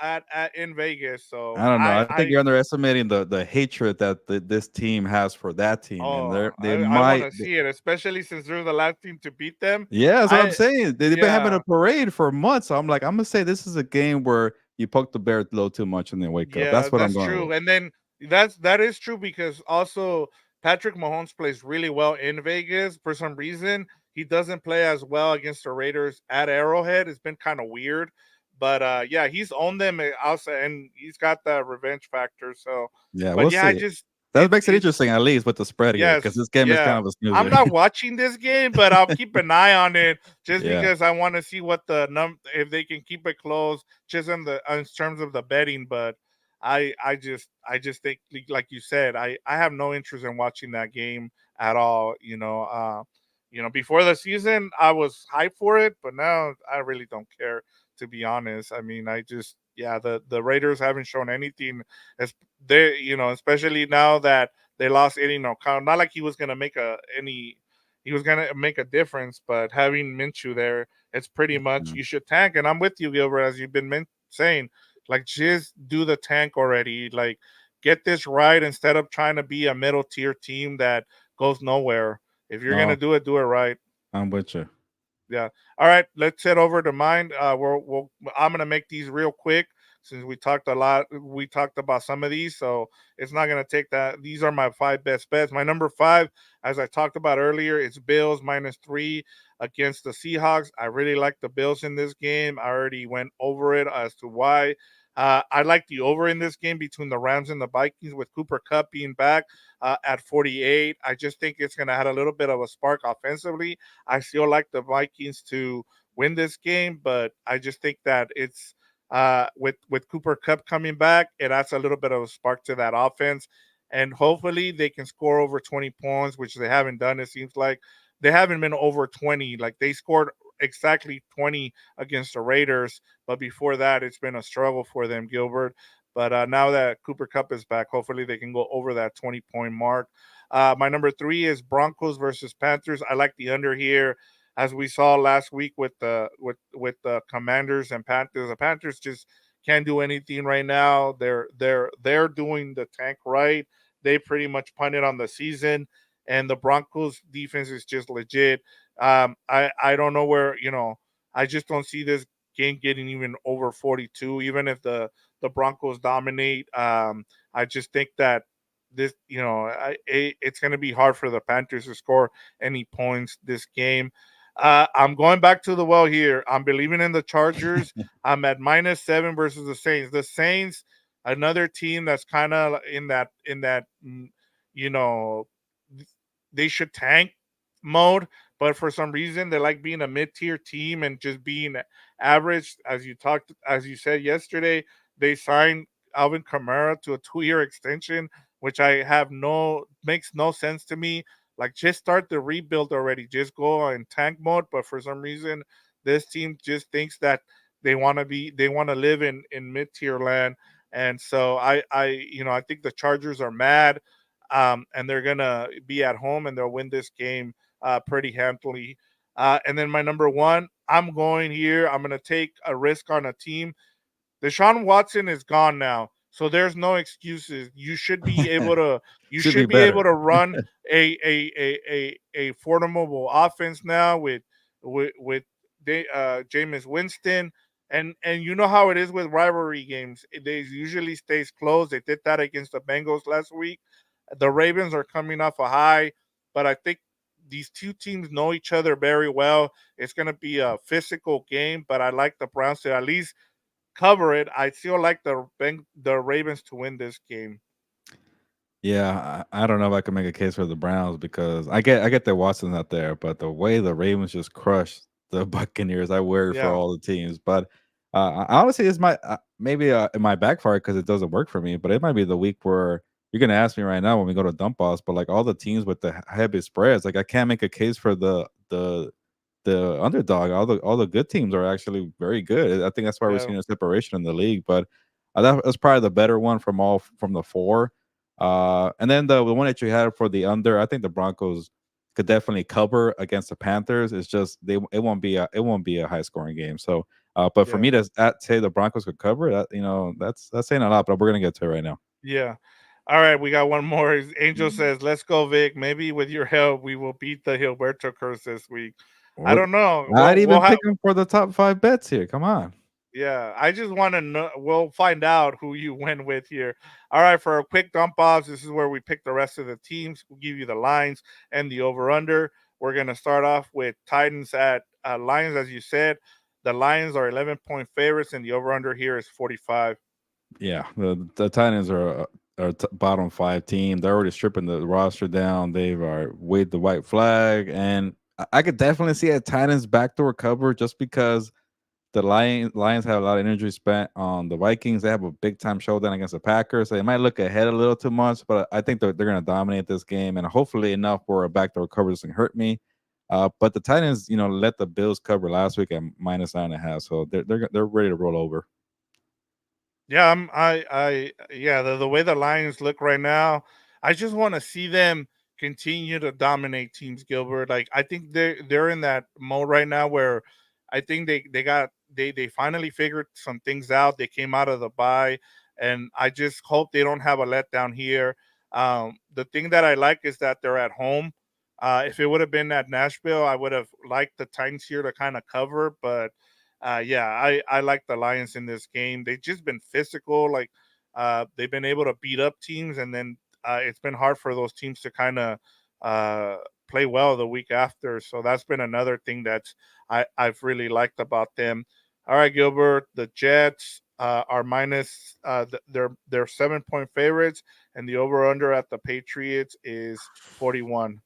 at in Vegas. So I don't know. I think I you're underestimating the hatred that this team has for that team, and oh they I want might. to see it, especially since they're the last team to beat them. Yeah, that's what I'm I saying. They've been having Yeah. a parade for months. So I'm like, I'm gonna say this is a game where you poke the bear a little too much and then wake up. Yeah, That's what I'm that's going with. true. And then that is true because also Patrick Mahomes plays really well in Vegas. For some reason, he doesn't play as well against the Raiders at Arrowhead. It's been kind of weird. But yeah, he's owned them outside and he's got the revenge factor. So Yeah, but we'll yeah, I see. just That makes it it's interesting, at least with the spread here, because yes, this game is yeah. kind of a I'm snoozer. not watching this game, but I'll keep an eye on it just Yeah. because I want to see what the if they can keep it close, just in terms of the betting. But I just think like you said, I have no interest in watching that game at all. Before the season I was hyped for it, but now I really don't care, to be honest. I mean, I just yeah, the Raiders haven't shown anything as they especially now that they lost Eddie O'Connell. Not like he was gonna make a difference, but having Minshew there, it's pretty much Mhm. you should tank. And I'm with you, Gilbert, as you've been saying, like just do the tank already. Like get this right instead of trying to be a middle tier team that goes nowhere. If you're gonna No, do it right. I'm with you. Yeah. All right. Let's head over to mine. I'm gonna make these real quick since we talked a lot. We talked about some of these, so it's not gonna take that. These are my five best bets. My number five, as I talked about earlier, it's Bills -3 against the Seahawks. I really like the Bills in this game. I already went over it as to why. I like the over in this game between the Rams and the Vikings with Cooper Cup being back at 48. I just think it's going to add a little bit of a spark offensively. I still like the Vikings to win this game, but I just think that it's with Cooper Cup coming back, it adds a little bit of a spark to that offense, and hopefully they can score over 20 points, which they haven't done. It seems like they haven't been over 20. Like they scored exactly 20 against the Raiders, but before that, it's been a struggle for them, Gilbert. But now that Cooper Cup is back, hopefully they can go over that 20-point mark. My number three is Broncos versus Panthers. I like the under here. as we saw last week with the Commanders and Panthers. The Panthers just can't do anything right now. They're doing the tank right. They pretty much punted on the season, and the Broncos defense is just legit. I don't know where, I just don't see this game getting even over 42, even if the Broncos dominate. I just think that this, it's going to be hard for the Panthers to score any points this game. I'm going back to the well here. I'm believing in the Chargers. I'm at -7 versus the Saints. The Saints, another team that's kind of in that, you know, they should tank mode, but for some reason they like being a mid-tier team and just being average. As you said yesterday, they signed Alvin Kamara to a 2-year extension, which makes no sense to me. Like, just start the rebuild already. Just go in tank mode. But for some reason, this team just thinks that they want to live in mid-tier land. And so I think the Chargers are mad, and they're gonna be at home and they'll win this game pretty handily. And then my number one, I'm going here. I'm gonna take a risk on a team. Deshaun Watson is gone now, so there's no excuses. You should be able to Should be better. run a formidable offense now with Jameis Winston. And you know how it is with rivalry games. They usually stays close. They did that against the Bengals last week. The Ravens are coming off a high, but I think these two teams know each other very well. It's going to be a physical game, but I like the Browns to at least cover it. I still like the Ravens to win this game. Yeah, I don't know if I can make a case for the Browns because I get that Watson's not there, but the way the Ravens just crushed the Buccaneers, I worry for Yeah. all the teams. But honestly, it's maybe it might backfire because it doesn't work for me. But it might be the week where you're gonna ask me right now when we go to dump offs. But like all the teams with the heavy spreads, like I can't make a case for the underdog. All the good teams are actually very good. I think that's why we're Yeah. seeing a separation in the league. But that's probably the better one from the four. And then the one that you had for the under, I think the Broncos could definitely cover against the Panthers. It's just it won't be a high scoring game. So, but for Yeah. me to say the Broncos could cover that, that's saying a lot. But we're gonna get to it right now. Yeah. All right, we got one more. Angel says, "Let's go, Vic. Maybe with your help, we will beat the Gilberto curse this week." I What? don't know. I'd We'll even have pick them for the top 5 bets here. Come on. Yeah, I just want to know. We'll find out who you win with here. All right, for a quick dump offs, this is where we pick the rest of the teams. We'll give you the lines and the over under. We're gonna start off with Titans at Lions, as you said. The Lions are 11-point favorites, and the over under here is 45. Yeah, the Titans are bottom 5 team. They're already stripping the roster down. They've waved the white flag, and I could definitely see a Titans backdoor cover just because the Lions have a lot of energy spent on the Vikings. They have a big time showdown against the Packers. So they might look ahead a little too much, but I think they're going to dominate this game, and hopefully enough for a backdoor cover doesn't hurt me. But the Titans, let the Bills cover last week at -9.5, so they're ready to roll over. Yeah, yeah, the way the Lions look right now, I just want to see them continue to dominate teams, Gilbert. Like, I think they're in that mode right now where I think they finally figured some things out. They came out of the bye, and I just hope they don't have a letdown here. The thing that I like is that they're at home. If it would have been at Nashville, I would have liked the Titans here to kind of cover, but yeah, I like the Lions in this game. They've just been physical. Like, they've been able to beat up teams, and then it's been hard for those teams to kind of play well the week after. So that's been another thing that I've really liked about them. All right, Gilbert, the Jets are minus. They're 7-point favorites, and the over under at the Patriots is 41.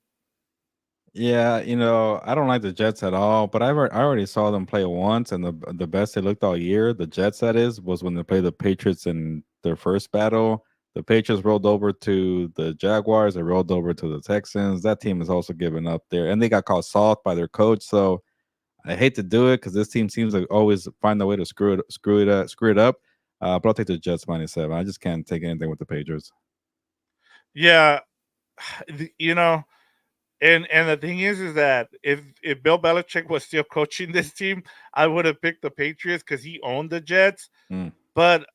Yeah, I don't like the Jets at all, but I already saw them play once, and the best they looked all year, the Jets that is, was when they played the Patriots in their first battle. The Patriots rolled over to the Jaguars, they rolled over to the Texans. That team is also giving up there, and they got caught soft by their coach. So I hate to do it because this team seems to always find a way to screw it up. But I'll take the Jets -7. I just can't take anything with the Patriots. Yeah, you know. And the thing is that if Bill Belichick was still coaching this team, I would have picked the Patriots because he owned the Jets. Mm. But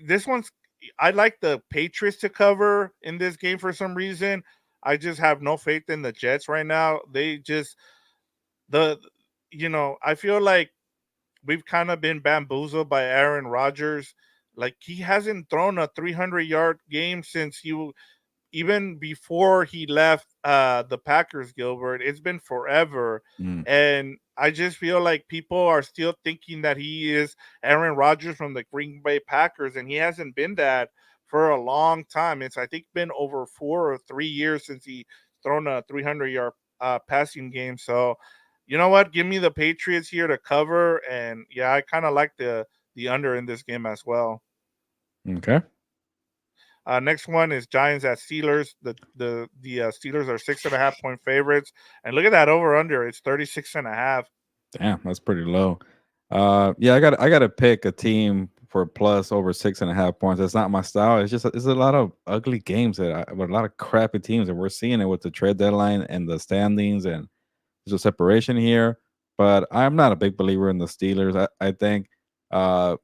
this one's I like the Patriots to cover in this game for some reason. I just have no faith in the Jets right now. They just the I feel like we've kind of been bamboozled by Aaron Rodgers. Like he hasn't thrown a 300-yard game since you even before he left the Packers, Gilbert. It's been forever. Mm. And I just feel like people are still thinking that he is Aaron Rodgers from the Green Bay Packers, and he hasn't been that for a long time. It's I think been over 4 or 3 years since he thrown a 300-yard passing game. So, you know what? Give me the Patriots here to cover, and yeah, I kind of like the under in this game as well. Okay. Next one is Giants at Steelers. The Steelers are 6.5 point favorites, and look at that over under. It's 36.5. Damn, that's pretty low. Yeah, I gotta pick a team for plus over 6.5 points. That's not my style. It's a lot of ugly games with a lot of crappy teams, and we're seeing it with the trade deadline and the standings, and there's a separation here. But I'm not a big believer in the Steelers. I think uh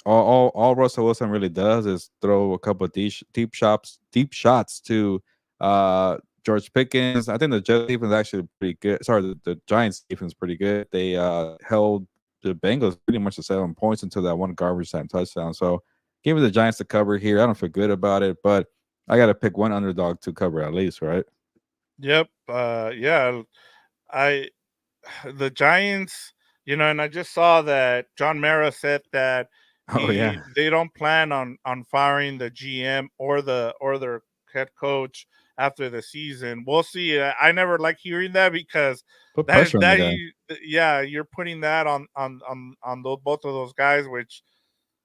all Russell Wilson really does is throw a couple of deep shots to George Pickens. I think the Jets defense is actually pretty good. Sorry, the Giants defense is pretty good. They held the Bengals pretty much to 7 points until that one garbage time touchdown. So give me the Giants to cover here. I don't feel good about it, but I got to pick one underdog to cover at least, right? Yep. Yeah. I the Giants, and I just saw that John Mara said that Oh yeah, they don't plan on firing the GM or their head coach after the season. We'll see. I never like hearing that because put pressure on the guy. yeah, you're putting that on those, both of those guys. Which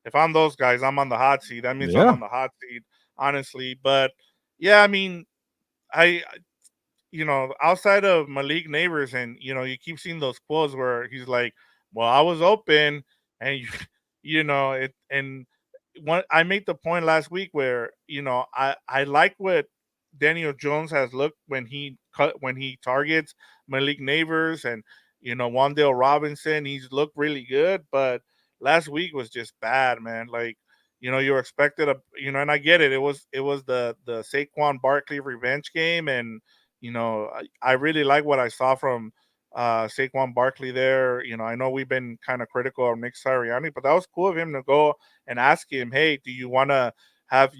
if I'm those guys, I'm on the hot seat. That means I'm Yeah, on the hot seat, honestly. But yeah, I mean, I outside of Malik Neighbors, and you keep seeing those quotes where he's like, "Well, I was open," and it. And one, I made the point last week where I like what Daniel Jones has looked when he targets Malik Neighbors and Wandale Robinson. He's looked really good, but last week was just bad, man. Like you were expected and I get it. It was the Saquon Barkley revenge game, and I really like what I saw from Saquon Barkley there. I know we've been kind of critical of Nick Sirianni, but that was cool of him to go and ask him, "Hey, do you want to have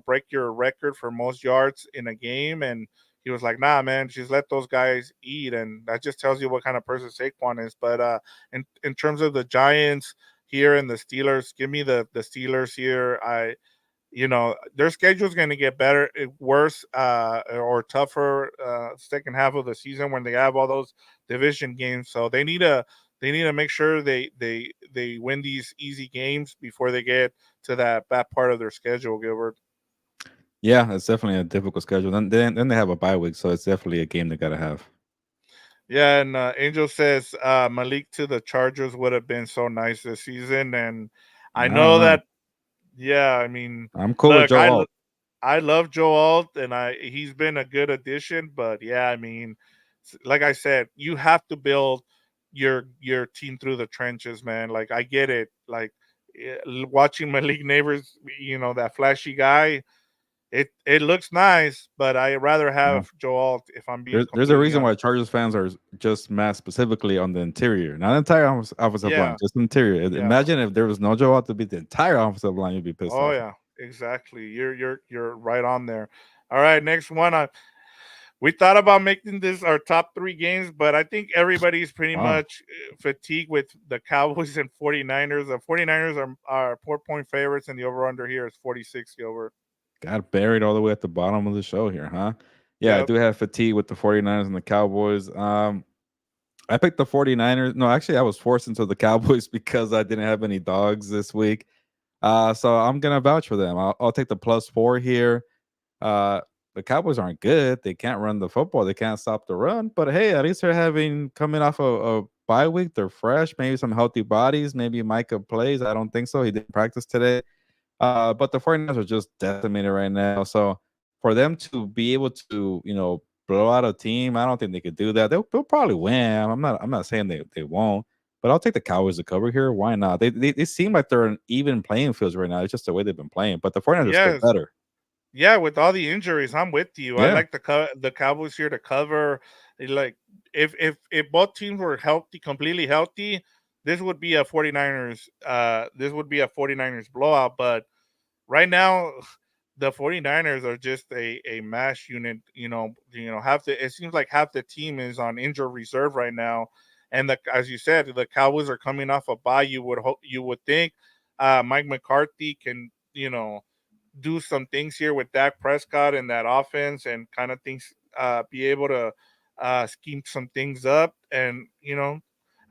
break your record for most yards in a game?" And he was like, "Nah, man, just let those guys eat." And that just tells you what kind of person Saquon is. But in terms of the Giants here and the Steelers, give me the Steelers here. Their schedule is going to get better, worse, or tougher second half of the season when they have all those division games. So they need to make sure they win these easy games before they get to that bad part of their schedule, Gilbert. yeah, it's definitely a difficult schedule. Then they have a bye week, so it's definitely a game they gotta have. Yeah, and Angel says Malik to the Chargers would have been so nice this season, and I I don't know know. that. Yeah, I mean, I'm cool with look, Joe Alt. I love Joe Alt, and he's been a good addition. But yeah, I mean, like I said, you have to build your team through the trenches, man. Like I get it. Like watching Malik Neighbors, that flashy guy, it looks nice, but I rather Yeah. have Joe Alt if I'm being There's a completely reason why honest. Chargers fans are just mad specifically on the interior, not the entire offensive line, Yeah, just the interior. yeah. Imagine if there was no Joe Alt to beat the entire offensive line, you'd be pissed Oh off. yeah, exactly. You're right on there. All right, next one. We thought about making this our top three games, but I think everybody's pretty Wow, much fatigued with the Cowboys and 49ers. The 49ers are 4 point favorites, and the over under here is 46, Gilbert. got buried all the way at the bottom of the show here, huh? Yeah, I Yep. do have fatigue with the 49ers and the Cowboys. I picked the 49ers. No, actually, I was forced into the Cowboys because I didn't have any dogs this week. So I'm gonna vouch for them. I'll take the +4 here. Uh, the Cowboys aren't good. They can't run the football. They can't stop the run. But hey, at least they're coming off a bye week. They're fresh. Maybe some healthy bodies. Maybe Micah plays. I don't think so. He didn't practice today. But the 49ers are just decimated right now. So for them to be able to, blow out a team. I don't think they could do that. They'll probably win. I'm not saying they won't, but I'll take the Cowboys to cover here. Why not? They seem like they're an even playing fields right now. It's just the way they've been playing. But the 49ers are still Yes. better. Yeah, with all the injuries, I'm with you. I Yeah. like the Cowboys here to cover. Like if both teams were healthy, completely healthy, this would be a 49ers blowout, but right now the 49ers are just a mash unit. It seems like half the team is on injured reserve right now. And as you said, the Cowboys are coming off a bye. You would think Mike McCarthy can, do some things here with Dak Prescott and that offense and kind of things, be able to scheme some things up and,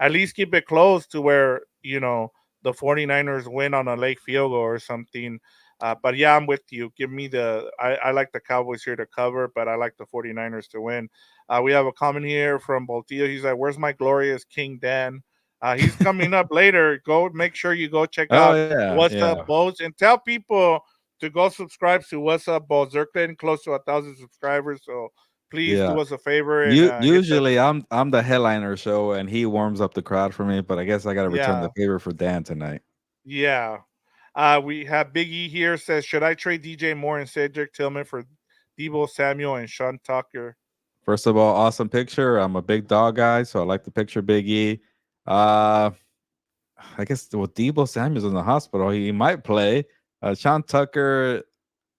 at least keep it close to where, the 49ers win on a late field goal or something. But yeah, I'm with you. Give me I like the Cowboys here to cover, but I like the 49ers to win. We have a comment here from Boltillo. He's like, where's my glorious King Dan? He's coming up later. Go make sure you go check out What's Up Boats and tell people to go subscribe to What's Up Boats. They're getting close to 1,000 subscribers, so please do us a favor. And Usually I'm the headliner show and he warms up the crowd for me, but I guess I got to return the favor for Dan tonight. Yeah. We have Big E here says, should I trade DJ Moore and Cedric Tillman for Deebo Samuel and Sean Tucker? First of all, awesome picture. I'm a big dog guy, so I like the picture, Big E. I guess Deebo Samuel's in the hospital. He might play. Sean Tucker,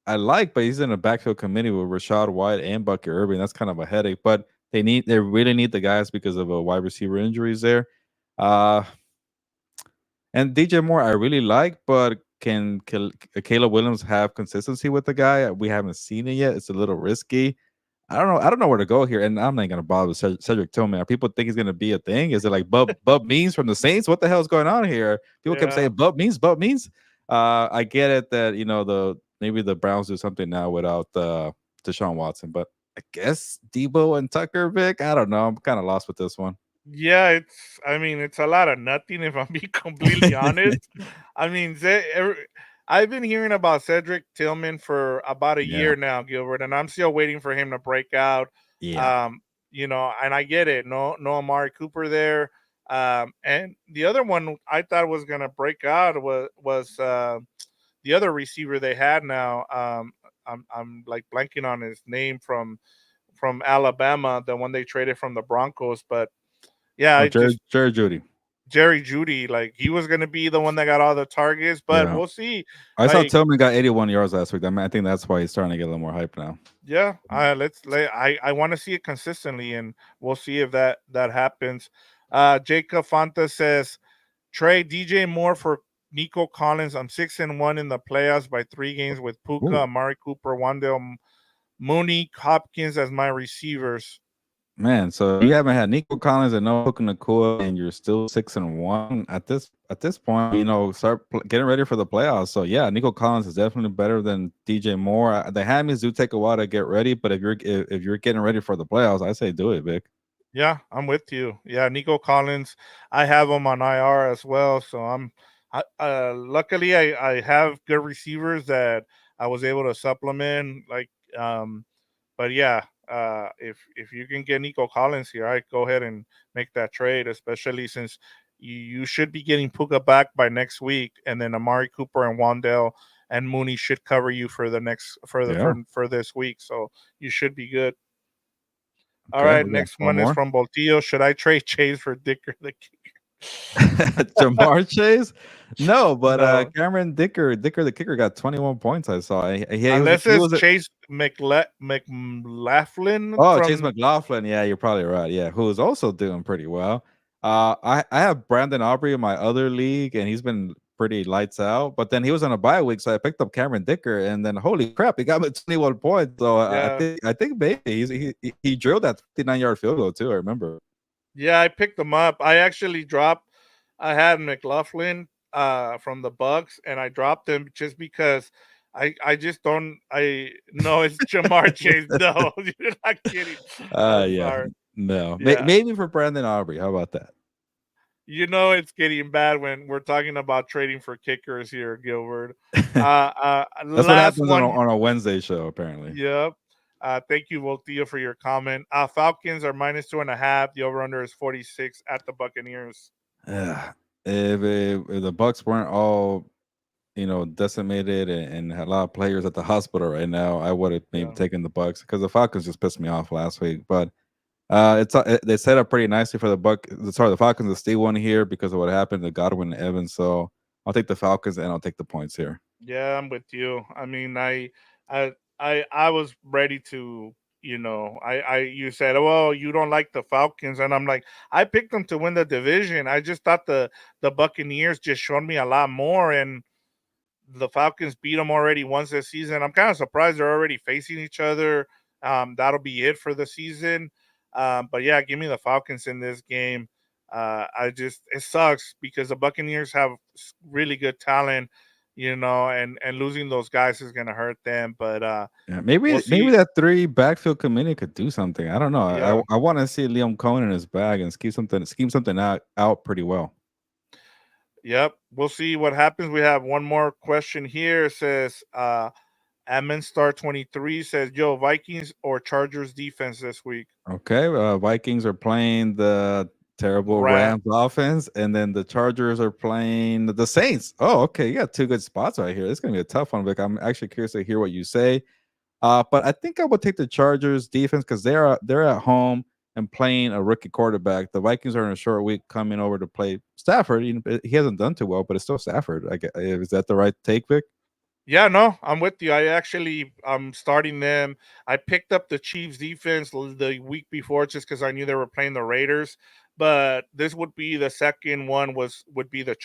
I like, but he's in a backfield committee with Rashad White and Bucky Irving. That's kind of a headache, but they really need the guys because of wide receiver injuries there. And DJ Moore, I really like, but can Caleb Williams have consistency with the guy? We haven't seen it yet. It's a little risky. I don't know where to go here, and I'm not gonna bother with Cedric Tillman. Are people think he's gonna be a thing? Is it like Bub Means from the Saints? What the hell is going on here? People kept saying Bub Means. I get it that maybe the Browns do something now without Deshaun Watson, but I guess Deebo and Tucker, Vic. I don't know. I'm kind of lost with this one. Yeah, it's a lot of nothing if I'm being completely honest. I mean, I've been hearing about Cedric Tillman for about a year now, Gilbert, and I'm still waiting for him to break out. Yeah. And I get it. No Amari Cooper there. And the other one I thought was gonna break out was the other receiver they had now. I'm like blanking on his name from Alabama, the one they traded from the Broncos, but yeah, Jerry Jeudy. Jerry Jeudy, like he was going to be the one that got all the targets, but we'll see. I saw Tillman got 81 yards last week. I think that's why he's starting to get a little more hype now. Yeah, I want to see it consistently, and we'll see if that happens. Jacob Fanta says, trade DJ Moore for Nico Collins. I'm 6-1 in the playoffs by 3 games with Puka, Amari Cooper, Wandale Mooney, Hopkins as my receivers. Man, so you haven't had Nico Collins and no Puka Nacua, and you're still 6-1 at this point. Start getting ready for the playoffs. So yeah, Nico Collins is definitely better than DJ Moore. The hammies do take a while to get ready, but if you're getting ready for the playoffs, I say do it, Vic. Yeah, I'm with you. Yeah, Nico Collins, I have him on IR as well. So luckily I have good receivers that I was able to supplement. But yeah. If you can get Nico Collins here, I go ahead and make that trade, especially since you should be getting Puka back by next week, and then Amari Cooper and Wandale and Mooney should cover you for this week, so you should be good. All right, next one is from Boltillo. Should I trade Chase for Dicker the kicker? Jamar Chase? No, but Cameron Dicker the kicker got 21 points. I saw. Unless it's Chase McLaughlin. Chase McLaughlin. Yeah, you're probably right. Yeah, who is also doing pretty well. I have Brandon Aubrey in my other league, and he's been pretty lights out. But then he was on a bye week, so I picked up Cameron Dicker, and then holy crap, he got me 21 points. So I think maybe he drilled that 59-yard field goal too. I remember. Yeah, I picked him up. I actually I had McLaughlin from the Bucks, and I dropped him just because I just don't. I know it's Jamar Chase. No, you're not kidding. Sorry. No. Yeah. Maybe for Brandon Aubrey. How about that? It's getting bad when we're talking about trading for kickers here, Gilbert. That's what happens on a Wednesday show, apparently. Yep. Thank you, Voltillo, for your comment. Falcons are -2.5. The over/under is 46 at the Buccaneers. If the Bucks weren't all decimated and had a lot of players at the hospital right now, I would have maybe Yeah. taken the Bucks because the Falcons just pissed me off last week. But they set up pretty nicely for the Falcons to steal one here because of what happened to Godwin and Evans. So I'll take the Falcons and I'll take the points here. Yeah, I'm with you. I mean, I was ready to, you said, well, you don't like the Falcons, and I'm like, I picked them to win the division. I just thought the Buccaneers just showed me a lot more, and the Falcons beat them already once this season. I'm kind of surprised they're already facing each other. That'll be it for the season. But yeah, give me the Falcons in this game. It sucks because the Buccaneers have really good talent, and losing those guys is gonna hurt them. But Yeah, we'll maybe see. that three backfield committee could do something. I don't know. Yeah, I want to see Liam Cohen in his bag and scheme something out pretty well. yep. We'll see what happens. We have one more question here. It says Admin Star 23 says, "Yo, Vikings or Chargers defense this week?" Okay, Vikings are playing the terrible Ram. Rams offense, and then the Chargers are playing the Saints. Oh, okay, you got two good spots right here. It's gonna be a tough one, Vic. I'm actually curious to hear what you say. But I think I would take the Chargers defense because they're at home and playing a rookie quarterback. The Vikings are in a short week coming over to play Stafford. He hasn't done too well, but it's still Stafford. Is that the right take, Vic? Yeah, no, I'm with you. I'm starting them. I picked up the Chiefs defense the week before just because I knew they were playing the Raiders. But this would be the second one would be the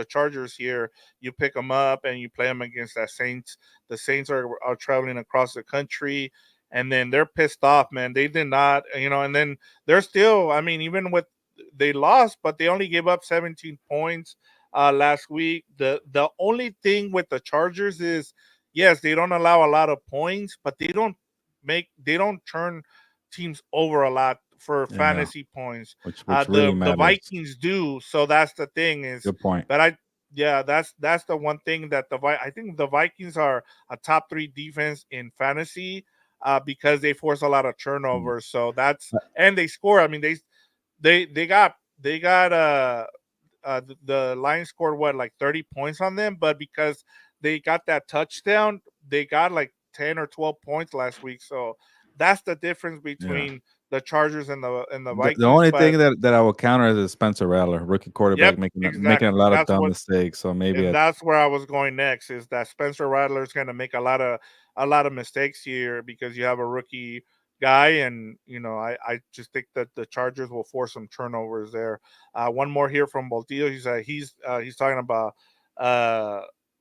Chargers here. You pick them up and you play them against that Saints. The Saints are traveling across the country, and then they're pissed off, man. They did not, and then they're still. I mean, even with they lost, but they only gave up 17 points last week. The only thing with the Chargers is, yes, they don't allow a lot of points, but they don't turn teams over a lot for Yeah, fantasy points. which really The matters. Vikings do, so that's the thing is. Good point. But that's the one thing that I think the Vikings are a top 3 defense in fantasy because they force a lot of Mm. turnovers. So and they score. I mean, they got the Lions scored like 30 points on them, but because they got that touchdown, they got like 10 or 12 points last week. So that's the difference Yeah. between the Chargers and the The Vikings. only But thing that I will counter is Spencer Rattler, rookie quarterback, yep, making a exactly. lot of dumb mistakes. So maybe And that's where I was going next. Is that Spencer Rattler is going to make a lot of mistakes here because you have a rookie guy, and I just think that the Chargers will force some turnovers there. One more here from Boltillo. He's talking about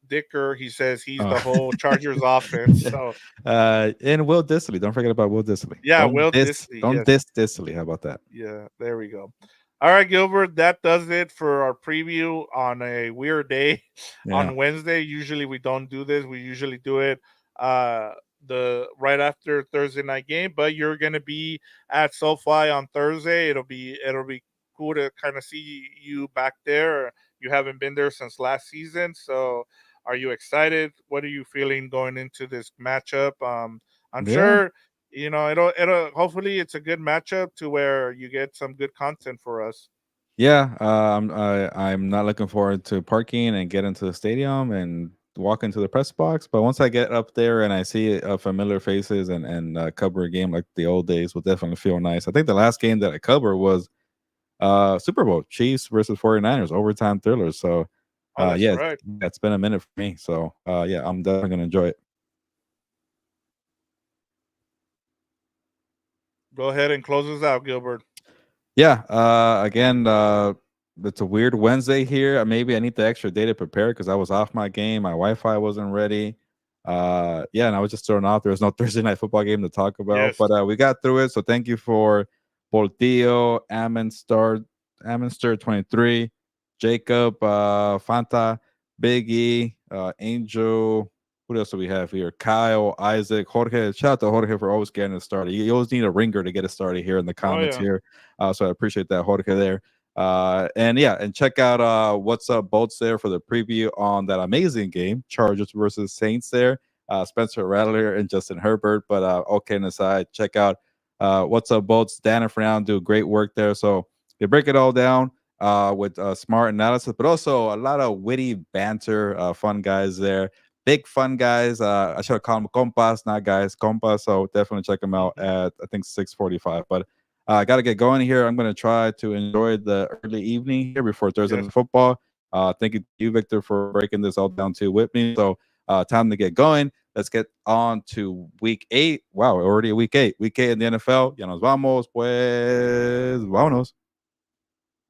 Dicker. He says he's the whole Chargers offense. So and Will Disley. Don't forget about Will Disley. yeah, Will Disley. Don't Yes, diss Disley. How about that? yeah. There we go. All right, Gilbert, that does it for our preview on a weird day Yeah. on Wednesday. Usually we don't do this. We usually do it uh the right after Thursday night game, but you're gonna be at SoFi on Thursday. It'll be cool to kind of see you back there. You haven't been there since last season, so are you excited? What are you feeling going into this matchup? I'm Yeah. sure it'll hopefully it's a good matchup to where you get some good content for us. Yeah, I'm not looking forward to parking and get into the stadium and walk into the press box. But once I get up there and I see familiar faces and cover a game like the old days, will definitely feel nice. I think the last game that I covered was Super Bowl, Chiefs versus 49ers, overtime thriller. So Oh, that's yeah, right. it's been a minute for me. So yeah, I'm definitely gonna enjoy it. Go ahead and close us out, Gilbert. Yeah. Again, it's a weird Wednesday here. Maybe I need the extra day to prepare because I was off my game. My Wi-Fi wasn't ready. Yeah, and I was just thrown off. There was no Thursday night football game to talk about, Yes. but we got through it. So thank you for Portillo, Ammonster 23, Jacob, Fanta, Big E, Angel. What else do we have here? Kyle, Isaac, Jorge. Shout out to Jorge for always getting us started. You always need a ringer to get us started here in the Oh comments yeah. here. So I appreciate that, Jorge, there. And yeah, and check out what's up bolts there for the preview on that amazing game, Chargers versus Saints there. Spencer Rattler and Justin Herbert. But all kidding aside, check out What's Up Bolts. Dan and Fernando do great work there. So they break it all down with smart analysis, but also a lot of witty banter, fun guys there. Big fun guys. I should have called them compas, not guys, compas. So definitely check them out at, I think, 6:45. But I got to get going here. I'm going to try to enjoy the early evening here before Thursday Night Football. Thank you, Victor, for breaking this all down too with me. So time to get going. Let's get on to week 8. Wow, already week 8. Week 8 in the NFL. Ya nos vamos, pues. Vámonos.